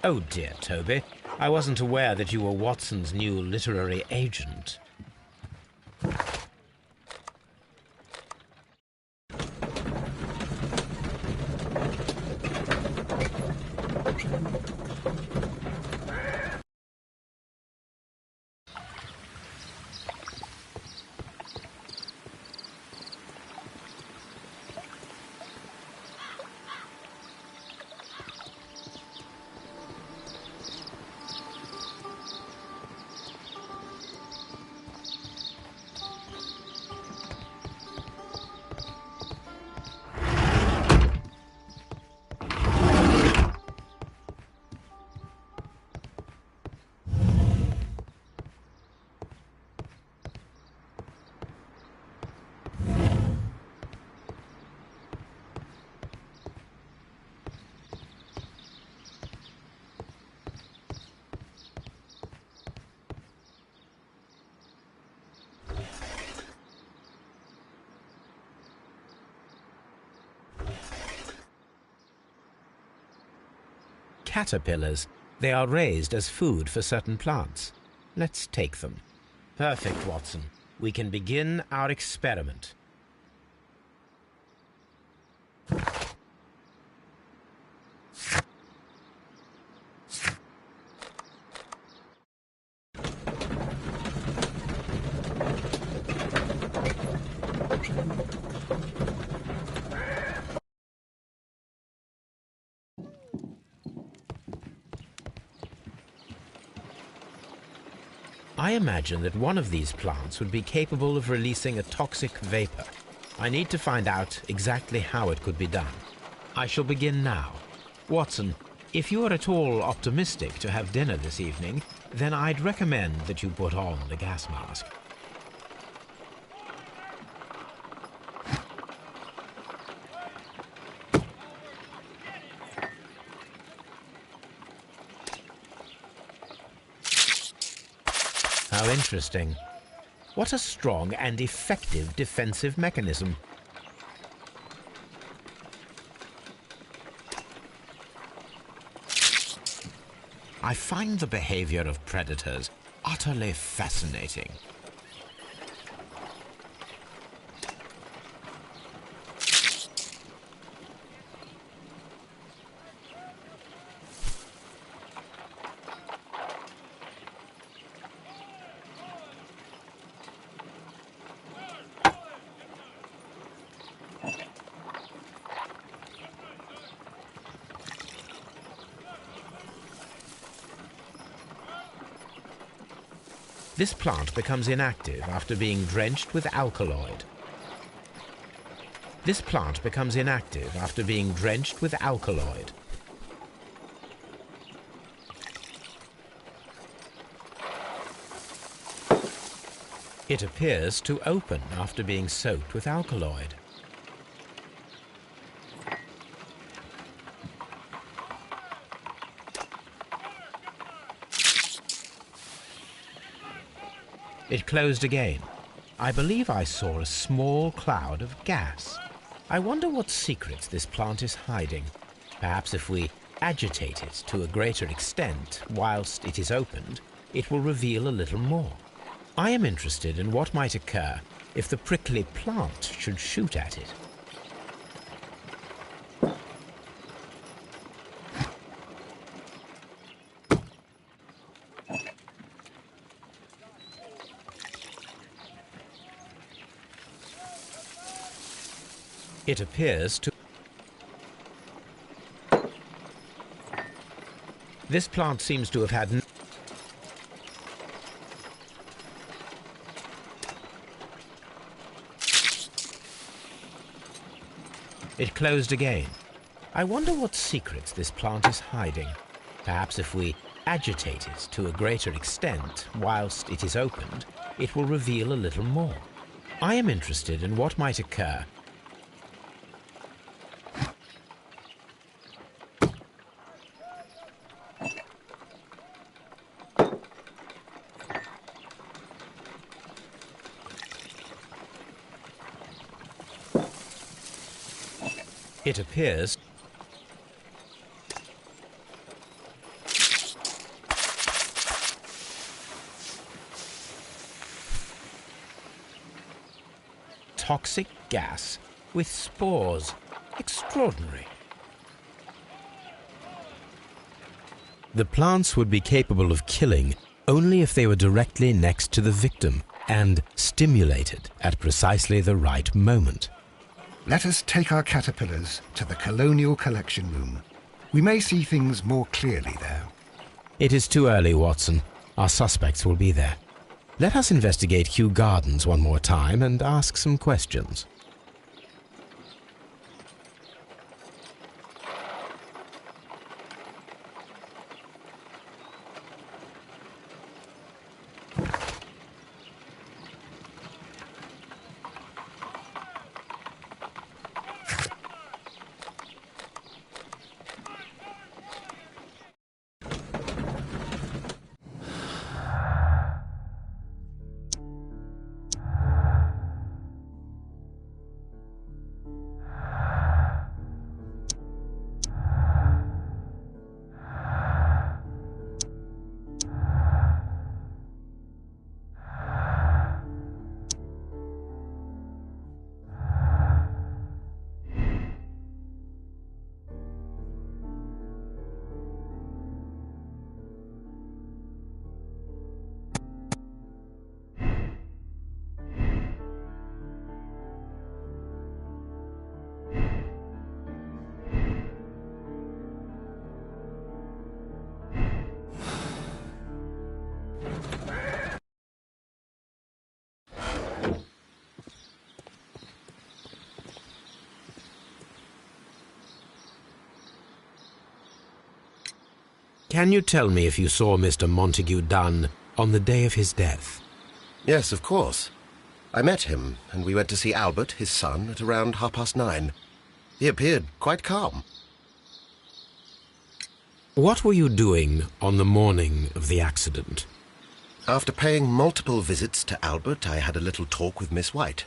Oh dear, Toby. I wasn't aware that you were Watson's new literary agent. caterpillars. They are raised as food for certain plants. Let's take them. Perfect, Watson. We can begin our experiment. I imagine that one of these plants would be capable of releasing a toxic vapor. I need to find out exactly how it could be done. I shall begin now. Watson, if you are at all optimistic to have dinner this evening, then I'd recommend that you put on the gas mask. How interesting. What a strong and effective defensive mechanism. I find the behavior of predators utterly fascinating. This plant becomes inactive after being drenched with alkaloid. This plant becomes inactive after being drenched with alkaloid. It appears to open after being soaked with alkaloid. It closed again. I believe I saw a small cloud of gas. I wonder what secrets this plant is hiding. Perhaps if we agitate it to a greater extent whilst it is opened, it will reveal a little more. I am interested in what might occur if the prickly plant should shoot at it. It appears to... This plant seems to have had... It closed again. I wonder what secrets this plant is hiding. Perhaps if we agitate it to a greater extent whilst it is opened, it will reveal a little more. I am interested in what might occur. It appears toxic gas with spores. Extraordinary. The plants would be capable of killing only if they were directly next to the victim and stimulated at precisely the right moment. Let us take our caterpillars to the Colonial Collection Room. We may see things more clearly there. It is too early, Watson. Our suspects will be there. Let us investigate Kew Gardens one more time and ask some questions. Can you tell me if you saw Mr. Montague Dunn on the day of his death? Yes, of course. I met him, and we went to see Albert, his son, at around 9:30. He appeared quite calm. What were you doing on the morning of the accident? After paying multiple visits to Albert, I had a little talk with Miss White.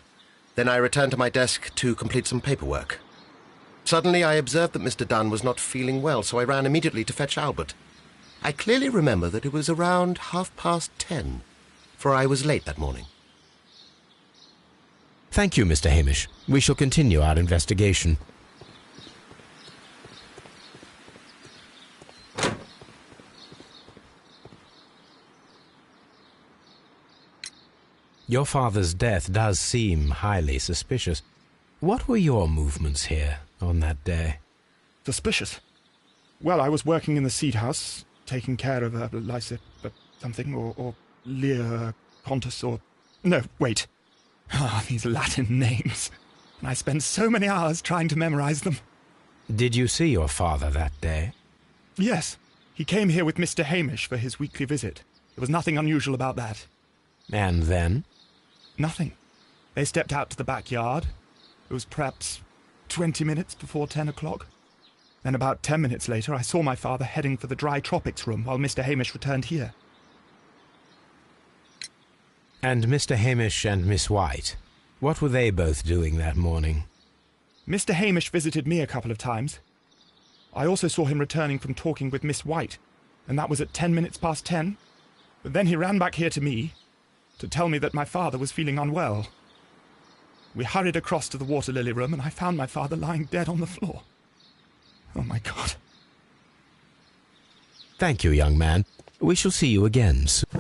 Then I returned to my desk to complete some paperwork. Suddenly I observed that Mr. Dunn was not feeling well, so I ran immediately to fetch Albert. I clearly remember that it was around 10:30, for I was late that morning. Thank you, Mr. Hamish. We shall continue our investigation. Your father's death does seem highly suspicious. What were your movements here on that day? Suspicious? Well, I was working in the seed house, taking care of Lysip something, or Lear Pontus, or... No, wait. Ah, these Latin names. And I spent so many hours trying to memorize them. Did you see your father that day? Yes. He came here with Mr. Hamish for his weekly visit. There was nothing unusual about that. And then? Nothing. They stepped out to the backyard. It was perhaps 20 minutes before 10 o'clock. Then about 10 minutes later, I saw my father heading for the dry tropics room while Mr. Hamish returned here. And Mr. Hamish and Miss White, what were they both doing that morning? Mr. Hamish visited me a couple of times. I also saw him returning from talking with Miss White, and that was at 10 minutes past 10. But then he ran back here to me to tell me that my father was feeling unwell. We hurried across to the water lily room, and I found my father lying dead on the floor. Oh, my God. Thank you, young man. We shall see you again soon.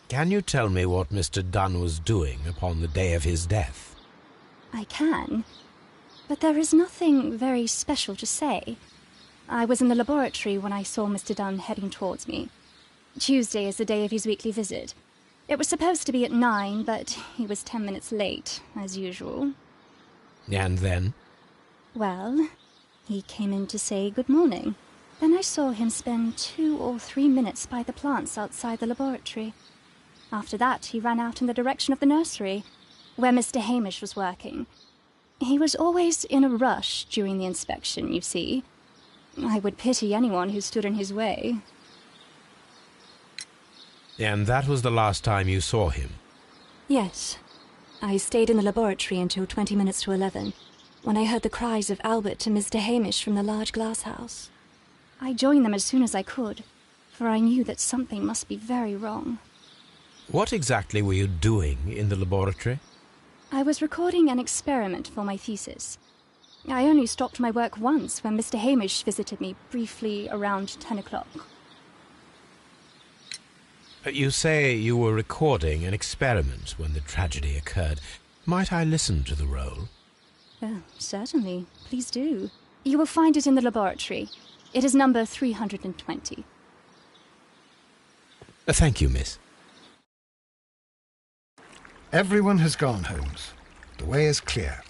Can you tell me what Mr. Dunn was doing upon the day of his death? I can, but there is nothing very special to say. I was in the laboratory when I saw Mr. Dunn heading towards me. Tuesday is the day of his weekly visit. It was supposed to be at 9, but he was 10 minutes late, as usual. And then? Well, he came in to say good morning. Then I saw him spend 2 or 3 minutes by the plants outside the laboratory. After that, he ran out in the direction of the nursery, where Mr. Hamish was working. He was always in a rush during the inspection, you see. I would pity anyone who stood in his way. And that was the last time you saw him? Yes. I stayed in the laboratory until 20 minutes to 11, when I heard the cries of Albert and Mr. Hamish from the large glass house. I joined them as soon as I could, for I knew that something must be very wrong. What exactly were you doing in the laboratory? I was recording an experiment for my thesis. I only stopped my work once when Mr. Hamish visited me briefly around 10 o'clock. You say you were recording an experiment when the tragedy occurred. Might I listen to the roll? Certainly. Please do. You will find it in the laboratory. It is number 320. Thank you, miss. Everyone has gone, Holmes. The way is clear.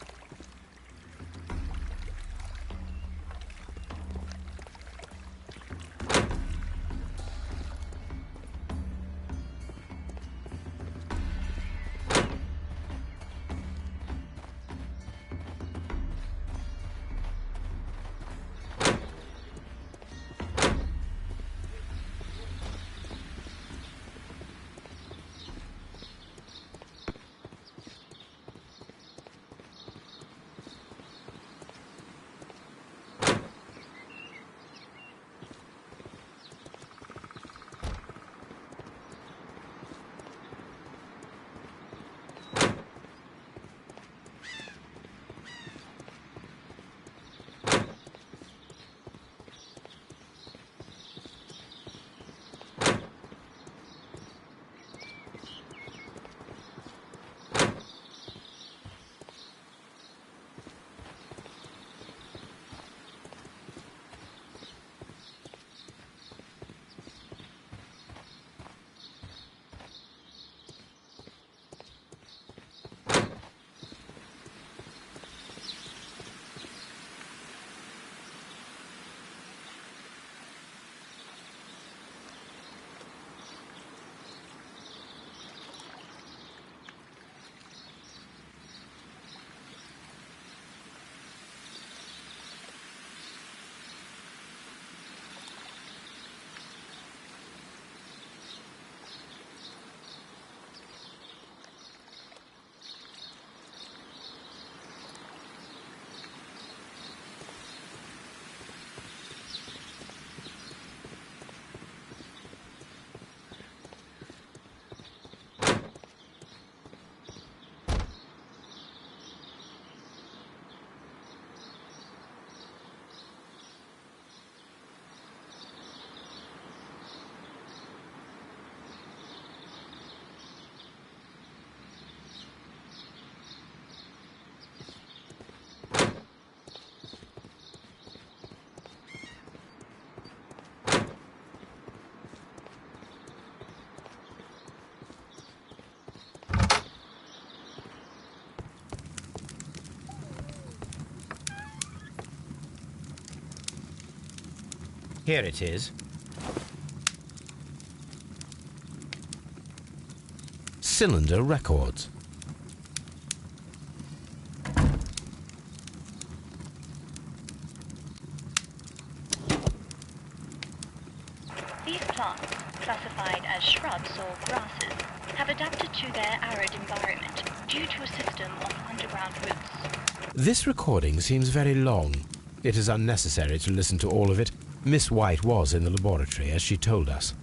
Here it is. Cylinder Records. These plants, classified as shrubs or grasses, have adapted to their arid environment due to a system of underground roots. This recording seems very long. It is unnecessary to listen to all of it. Miss White was in the laboratory, as she told us.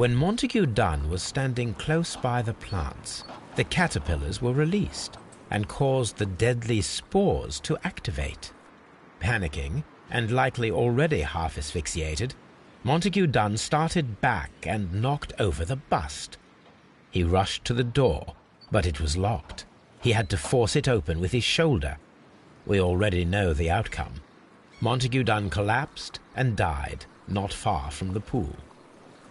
When Montague Dunn was standing close by the plants, the caterpillars were released and caused the deadly spores to activate. Panicking, and likely already half asphyxiated, Montague Dunn started back and knocked over the bust. He rushed to the door, but it was locked. He had to force it open with his shoulder. We already know the outcome. Montague Dunn collapsed and died not far from the pool.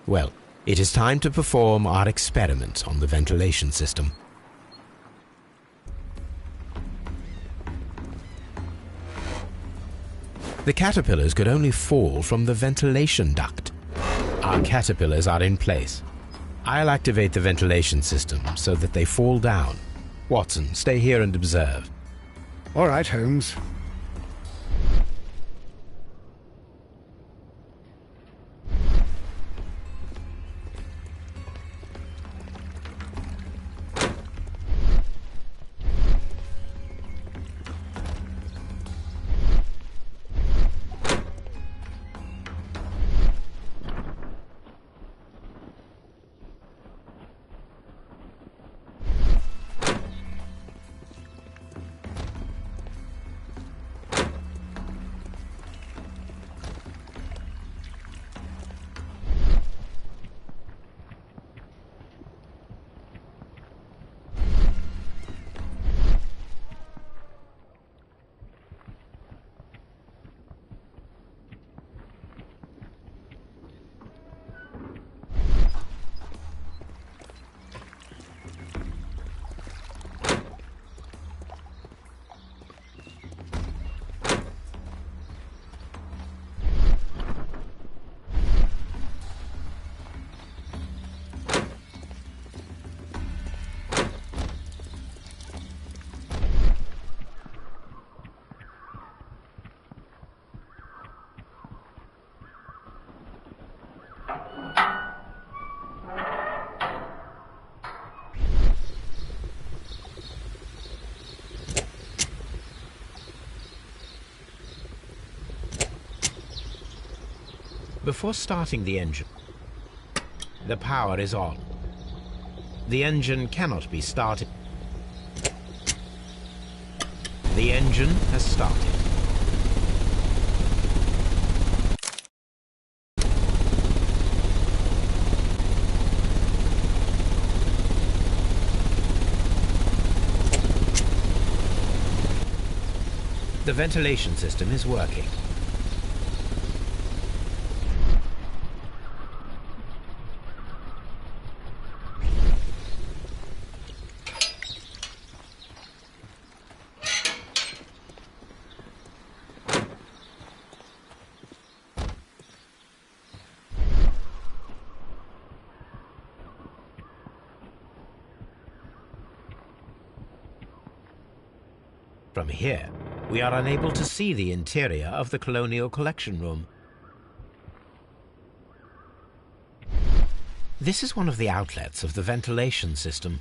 Well, it is time to perform our experiment on the ventilation system. The caterpillars could only fall from the ventilation duct. Our caterpillars are in place. I'll activate the ventilation system so that they fall down. Watson, stay here and observe. All right, Holmes. Before starting the engine, the power is on. The engine cannot be started. The engine has started. The ventilation system is working. From here, we are unable to see the interior of the Colonial Collection Room. This is one of the outlets of the ventilation system.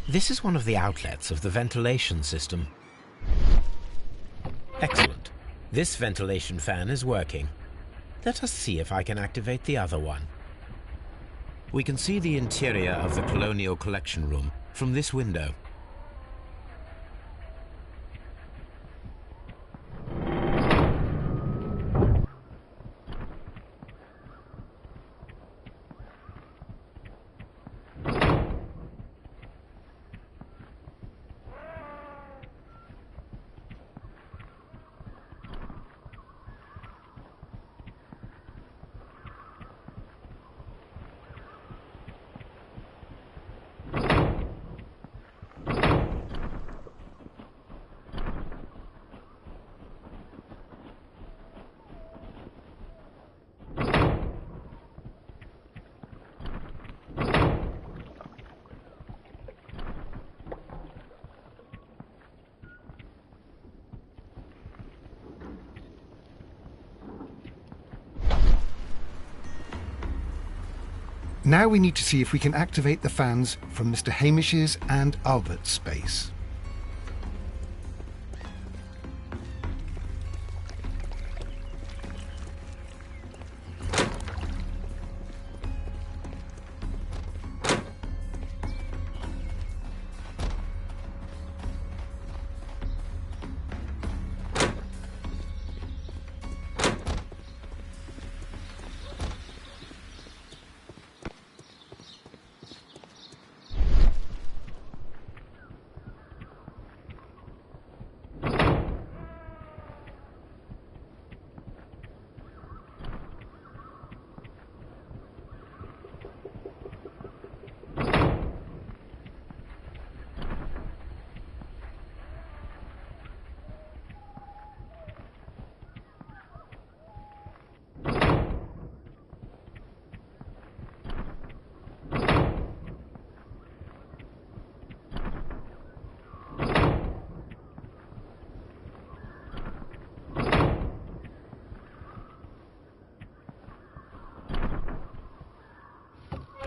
This is one of the outlets of the ventilation system. Excellent. This ventilation fan is working. Let us see if I can activate the other one. We can see the interior of the Colonial Collection Room from this window. Now we need to see if we can activate the fans from Mr. Hamish's and Albert's space.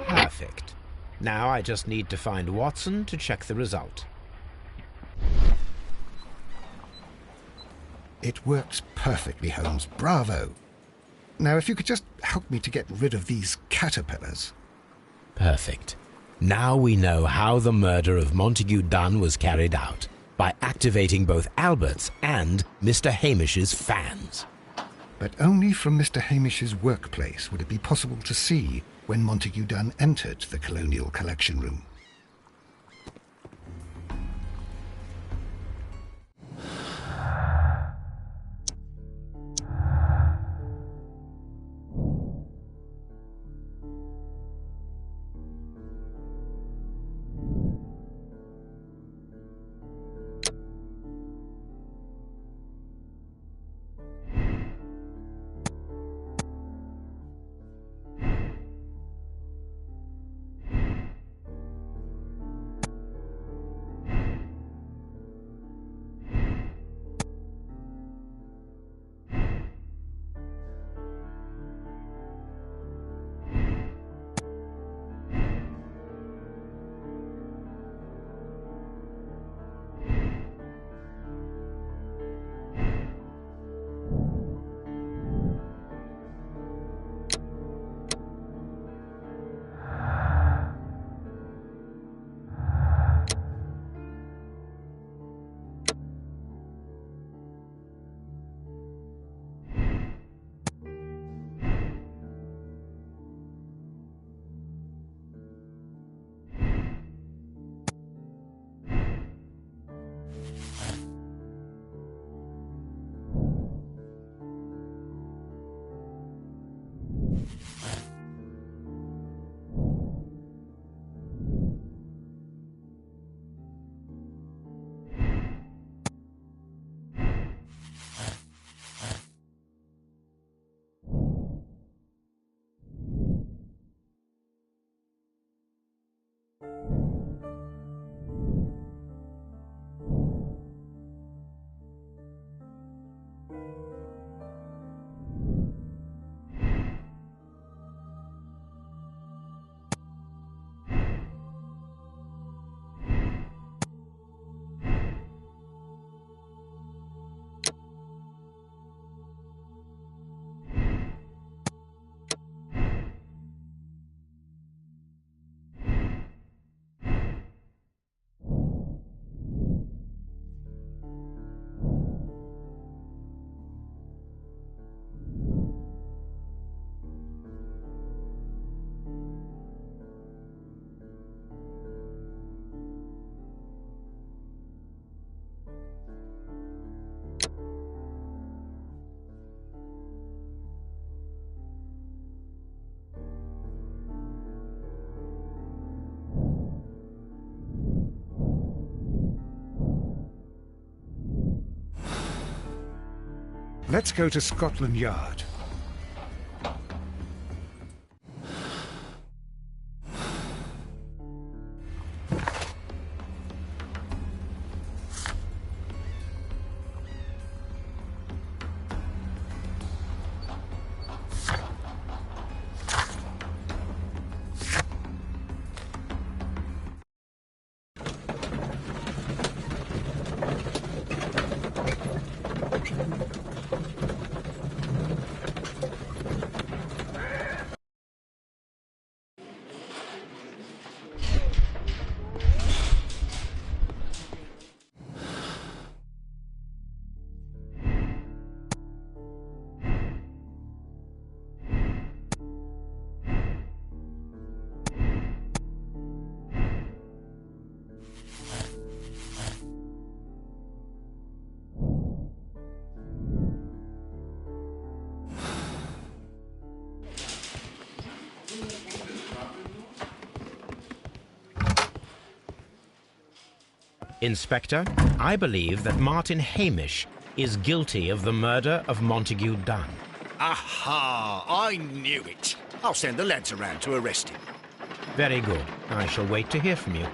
Perfect. Now I just need to find Watson to check the result. It works perfectly, Holmes. Bravo. Now, if you could just help me to get rid of these caterpillars. Perfect. Now we know how the murder of Montague Dunn was carried out, by activating both Albert's and Mr. Hamish's fans. But only from Mr. Hamish's workplace would it be possible to see when Montague Dunn entered the Colonial Collection Room. Let's go to Scotland Yard. Inspector, I believe that Martin Hamish is guilty of the murder of Montague Dunn. Aha! I knew it. I'll send the lads around to arrest him. Very good. I shall wait to hear from you.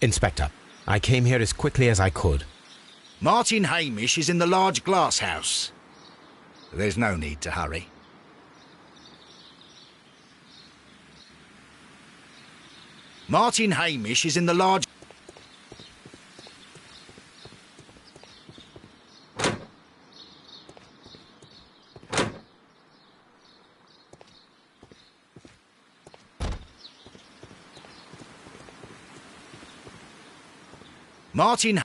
Inspector, I came here as quickly as I could. Martin Hamish is in the large glass house. There's no need to hurry. Martin Hamish is in the large... Martin...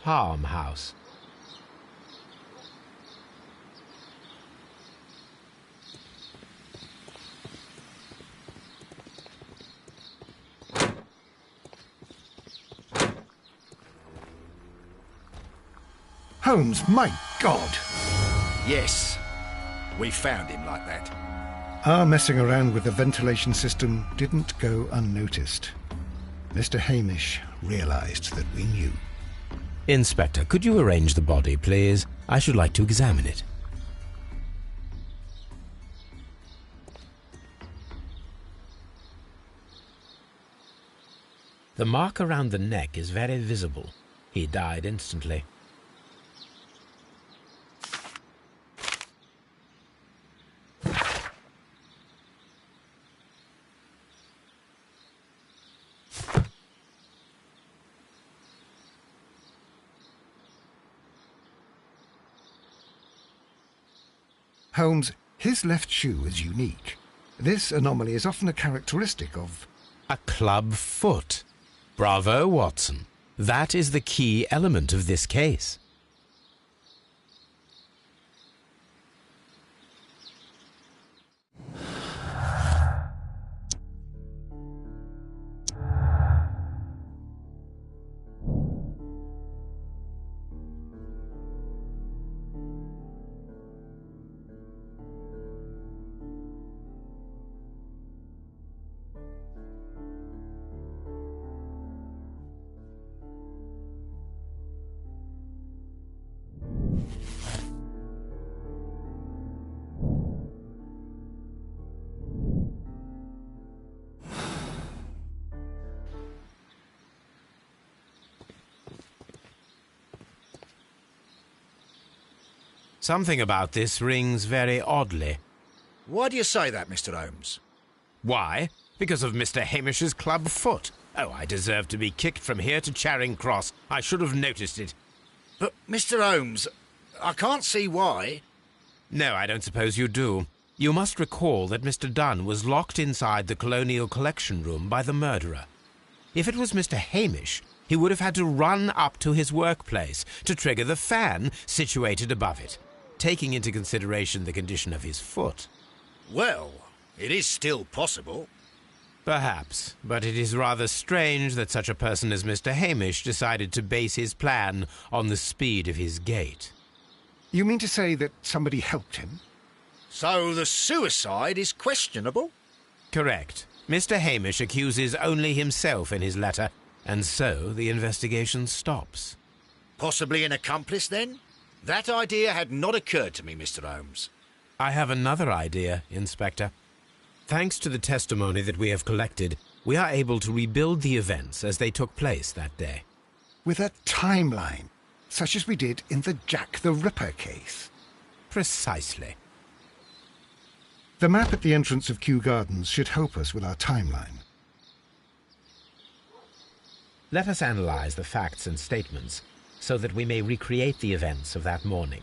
Farmhouse. Holmes, my God! Yes, we found him like that. Our messing around with the ventilation system didn't go unnoticed. Mr. Hamish realized that we knew. Inspector, could you arrange the body, please? I should like to examine it. The mark around the neck is very visible. He died instantly. Holmes, his left shoe is unique. This anomaly is often a characteristic of... A club foot. Bravo, Watson. That is the key element of this case. Something about this rings very oddly. Why do you say that, Mr. Holmes? Why? Because of Mr. Hamish's club foot. Oh, I deserve to be kicked from here to Charing Cross. I should have noticed it. But, Mr. Holmes, I can't see why. No, I don't suppose you do. You must recall that Mr. Dunn was locked inside the Colonial Collection Room by the murderer. If it was Mr. Hamish, he would have had to run up to his workplace to trigger the fan situated above it, taking into consideration the condition of his foot. Well, it is still possible. Perhaps, but it is rather strange that such a person as Mr. Hamish decided to base his plan on the speed of his gait. You mean to say that somebody helped him? So the suicide is questionable? Correct. Mr. Hamish accuses only himself in his letter, and so the investigation stops. Possibly an accomplice, then? That idea had not occurred to me, Mr. Holmes. I have another idea, Inspector. Thanks to the testimony that we have collected, we are able to rebuild the events as they took place that day. With a timeline, such as we did in the Jack the Ripper case. Precisely. The map at the entrance of Kew Gardens should help us with our timeline. Let us analyze the facts and statements. so that we may recreate the events of that morning.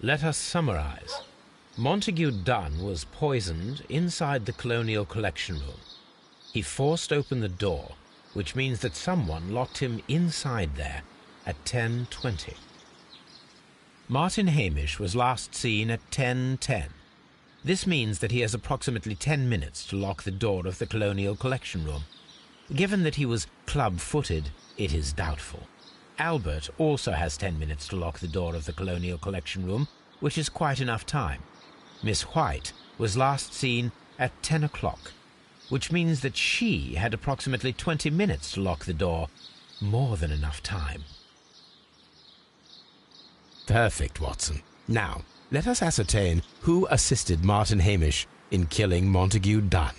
Let us summarize. Montague Dunn was poisoned inside the Colonial Collection Room. He forced open the door, which means that someone locked him inside there at 10:20. Martin Hamish was last seen at 10:10. This means that he has approximately 10 minutes to lock the door of the Colonial Collection Room. Given that he was club-footed, it is doubtful. Albert also has 10 minutes to lock the door of the Colonial Collection Room, which is quite enough time. Miss White was last seen at 10 o'clock, which means that she had approximately 20 minutes to lock the door. More than enough time. Perfect, Watson. Now, let us ascertain who assisted Martin Hamish in killing Montague Dunn.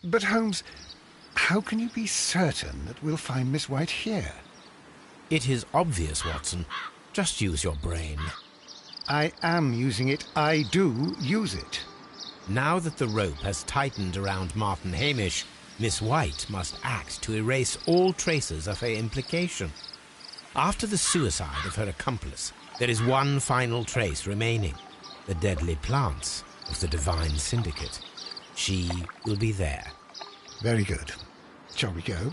But Holmes, how can you be certain that we'll find Miss White here? It is obvious, Watson. Just use your brain. I am using it. I do use it. Now that the rope has tightened around Martin Hamish, Miss White must act to erase all traces of her implication. After the suicide of her accomplice, there is one final trace remaining: the deadly plants of the Divine Syndicate. She will be there. Very good. Shall we go?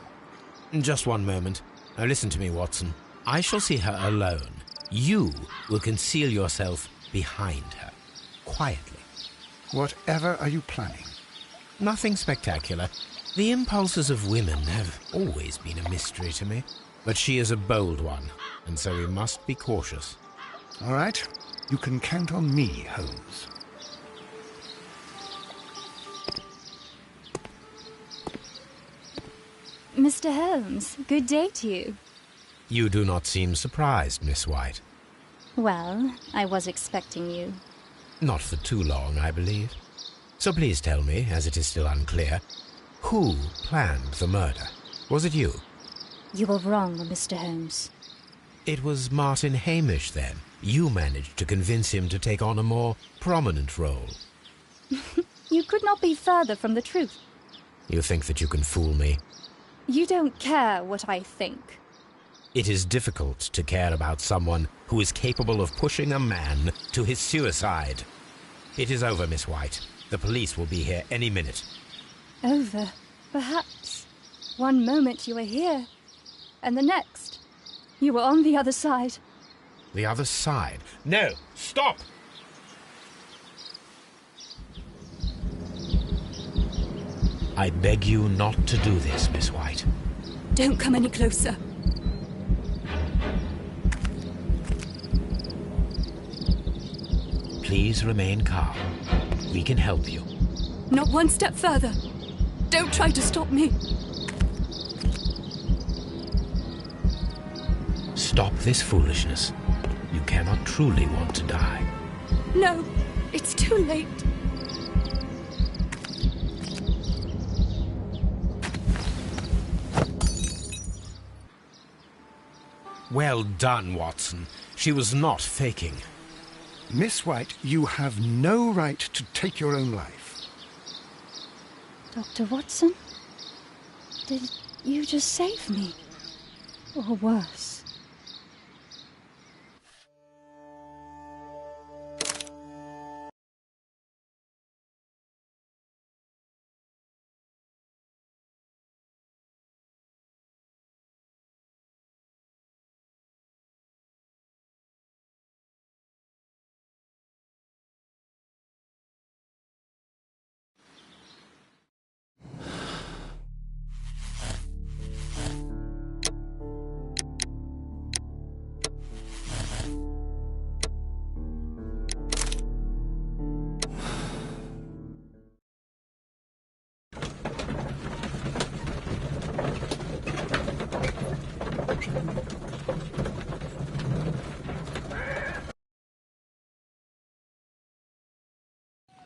Just one moment. Now listen to me, Watson. I shall see her alone. You will conceal yourself behind her, quietly. Whatever are you planning? Nothing spectacular. The impulses of women have always been a mystery to me. But she is a bold one, and so we must be cautious. All right. You can count on me, Holmes. Mr. Holmes, good day to you. You do not seem surprised, Miss White. Well, I was expecting you. Not for too long, I believe. So please tell me, as it is still unclear, who planned the murder? Was it you? You were wrong, Mr. Holmes. It was Martin Hamish, then. You managed to convince him to take on a more prominent role. You could not be further from the truth. You think that you can fool me? You don't care what I think. It is difficult to care about someone who is capable of pushing a man to his suicide. It is over, Miss White. The police will be here any minute. Over, perhaps. One moment you were here, and the next, you were on the other side. The other side? No! Stop! I beg you not to do this, Miss White. Don't come any closer. Please remain calm. We can help you. Not one step further. Don't try to stop me. Stop this foolishness. You cannot truly want to die. No, it's too late. Well done, Watson. She was not faking. Miss White, you have no right to take your own life. Dr. Watson? Did you just save me? Or worse?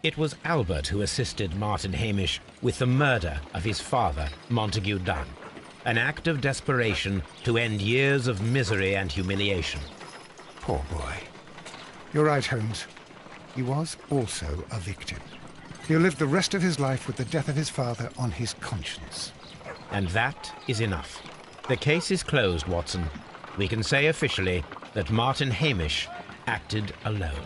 It was Albert who assisted Martin Hamish with the murder of his father, Montague Dunn, an act of desperation to end years of misery and humiliation. Poor boy. You're right, Holmes. He was also a victim. He'll live the rest of his life with the death of his father on his conscience. And that is enough. The case is closed, Watson. We can say officially that Martin Hamish acted alone.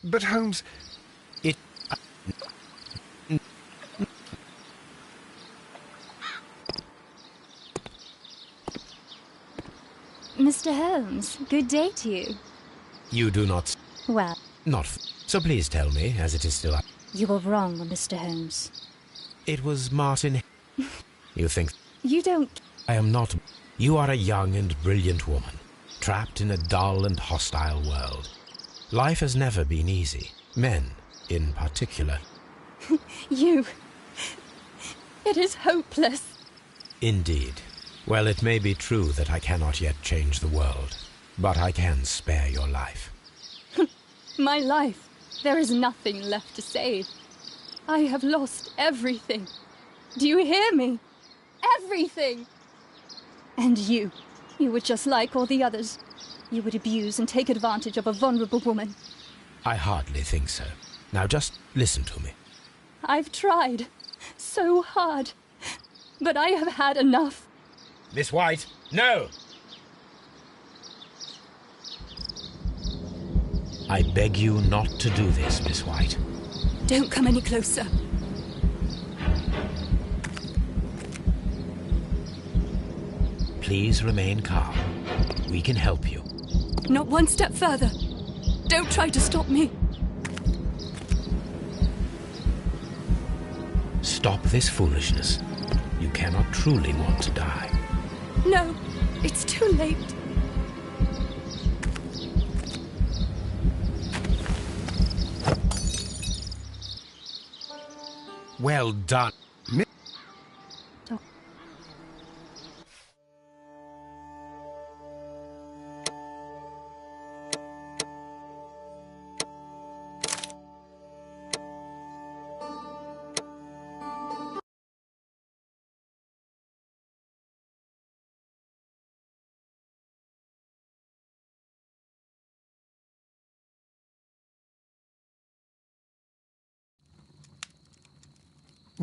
But Holmes, It... Mr. Holmes, good day to you. You do not... Well, Not... So please tell me, as it is still... you were wrong, Mr. Holmes. It was Martin... You think... You don't... I am not... You are a young and brilliant woman, trapped in a dull and hostile world. Life has never been easy. Men, in particular. You... It is hopeless. Indeed. Well, it may be true that I cannot yet change the world, but I can spare your life. My life. There is nothing left to save. I have lost everything. Do you hear me? Everything! And you were just like all the others. You would abuse and take advantage of a vulnerable woman. I hardly think so. Now just listen to me. I've tried so hard, but I have had enough. Miss White, no! I beg you not to do this, Miss White. Don't come any closer. Please remain calm. We can help you. Not one step further. Don't try to stop me. Stop this foolishness. You cannot truly want to die. No, it's too late. Well done.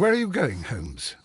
where are you going, Holmes?